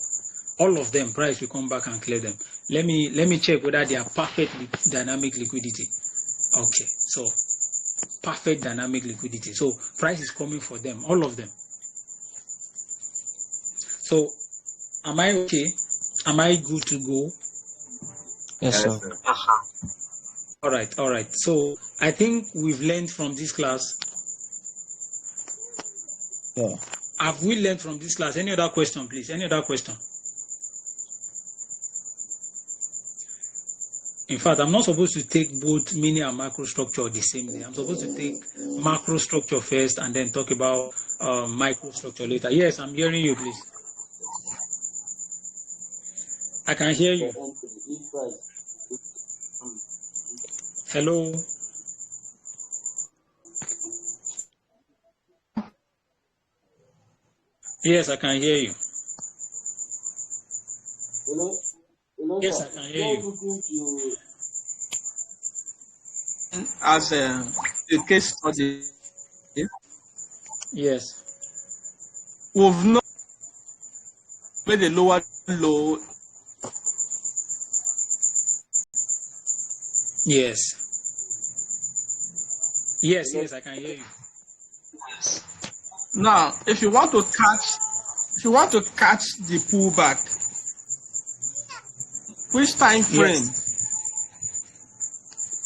All of them, price will come back and clear them. Let me check whether they are perfect dynamic liquidity. Okay, so perfect dynamic liquidity. So price is coming for them, all of them. So am I okay? Am I good to go? Yes, sir. All right. So I think we've learned from this class. Yeah. Have we learned from this class? Any other question, please? Any other question? In fact, I'm not supposed to take both mini and macro structure the same day. I'm supposed to take macro structure first and then talk about micro structure later. Yes, I'm hearing you, please. I can hear you. Hello. Yes, I can hear you. Yes, I can hear you. As a case study, yes, we've not made a lower low. Yes, I can hear you. Now, if you want to catch the pullback, which time frame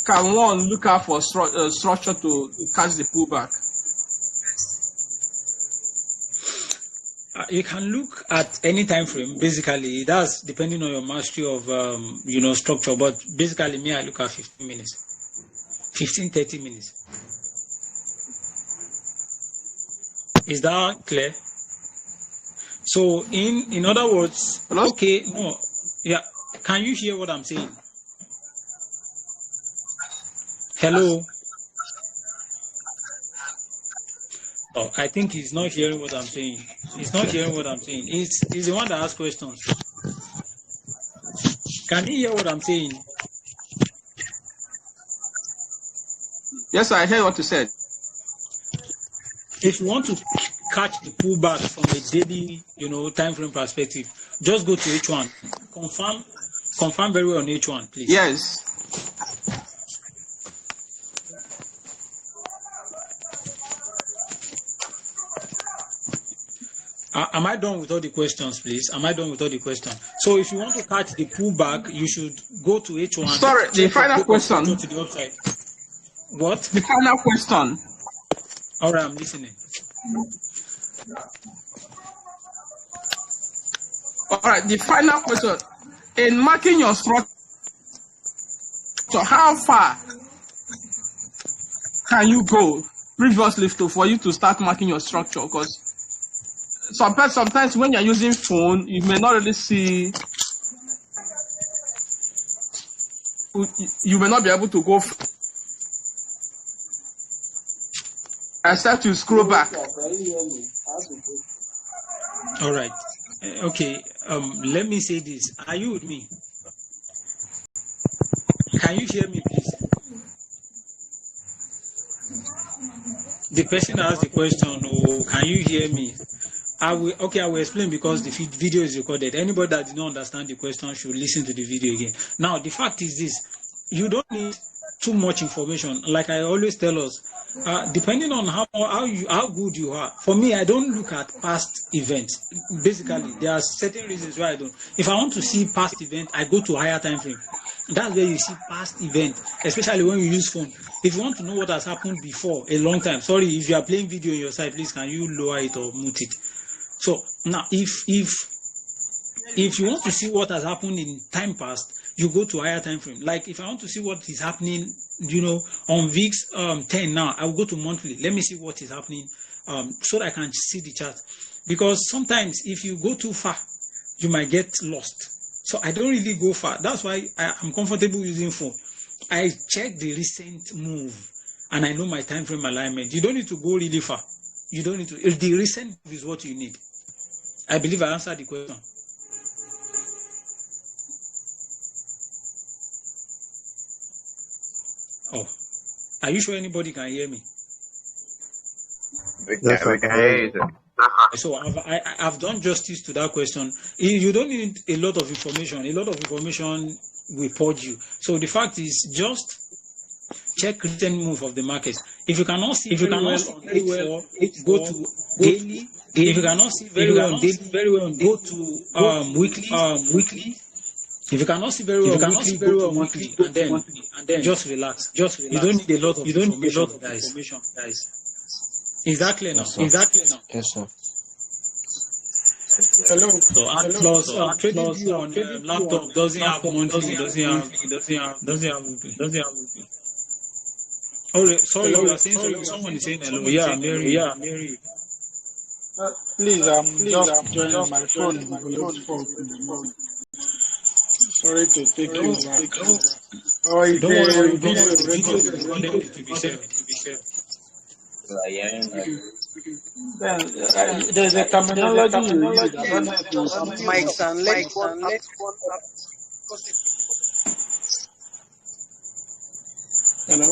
can one look out for structure to catch the pullback? You can look at any time frame. Basically, that's depending on your mastery of structure. But basically, me, I look at 15 minutes, 30 minutes. Is that clear? So, in other words, Hello? okay, no, yeah. Can you hear what I'm saying? Hello. Oh, I think he's not hearing what I'm saying. He's not hearing what I'm saying. He's the one that asks questions. Can he hear what I'm saying? Yes, I heard what you said. If you want to catch the pullback from a daily, time frame perspective, just go to H1. Confirm very well on H1, please. Yes. Am I done with all the questions, please? Am I done with all the questions? So if you want to catch the pullback, you should go to H1. Sorry, the final question. Go to the upside. What? The final question. All right, I'm listening. All right, the final question. In marking your structure, how far can you go previously for you to start marking your structure? Because sometimes when you're using phone, you may not really see. You may not be able to go except you scroll back. All right. Okay. Let me say this. Are you with me? Can you hear me, please? The person asked the question, oh, can you hear me? I will explain because the video is recorded. Anybody that did not understand the question should listen to the video again. Now, the fact is this. You don't need too much information. Like I always tell us, depending on how good you are. For me, I don't look at past events. Basically, there are certain reasons why I don't. If I want to see past event, I go to higher time frame. That's where you see past event, especially when you use phone. If you want to know what has happened before a long time, sorry, if you are playing video on your side, please can you lower it or mute it? So now, if you want to see what has happened in time past, you go to higher time frame. Like if I want to see what is happening, on VIX 10 now, I will go to monthly. Let me see what is happening, so that I can see the chart. Because sometimes if you go too far, you might get lost. So I don't really go far. That's why I'm comfortable using phone. I check the recent move, and I know my time frame alignment. You don't need to go really far. You don't need to. The recent move is what you need. I believe I answered the question. Oh, are you sure anybody can hear me? We can hear you. So I've done justice to that question. You don't need a lot of information. A lot of information will purge you. So the fact is, just check recent move of the market. If you cannot see very well on H4, go to daily. If you cannot see very well on daily, go to weekly. If you cannot see very well on weekly, go to monthly, and then just relax. You don't need a lot of information, guys. Exactly now. Yes, sir. Hello. So and plus trading view on laptop doesn't have monthly, doesn't have. Oh, sorry, we are saying sorry. Someone is saying hello. Yeah, Mary. Please, just joining my phone. Sorry to take you back. Oh, Don't worry, video is running to be shared. Then there's a terminology you use. I don't know if you Mike's and legs. Hello.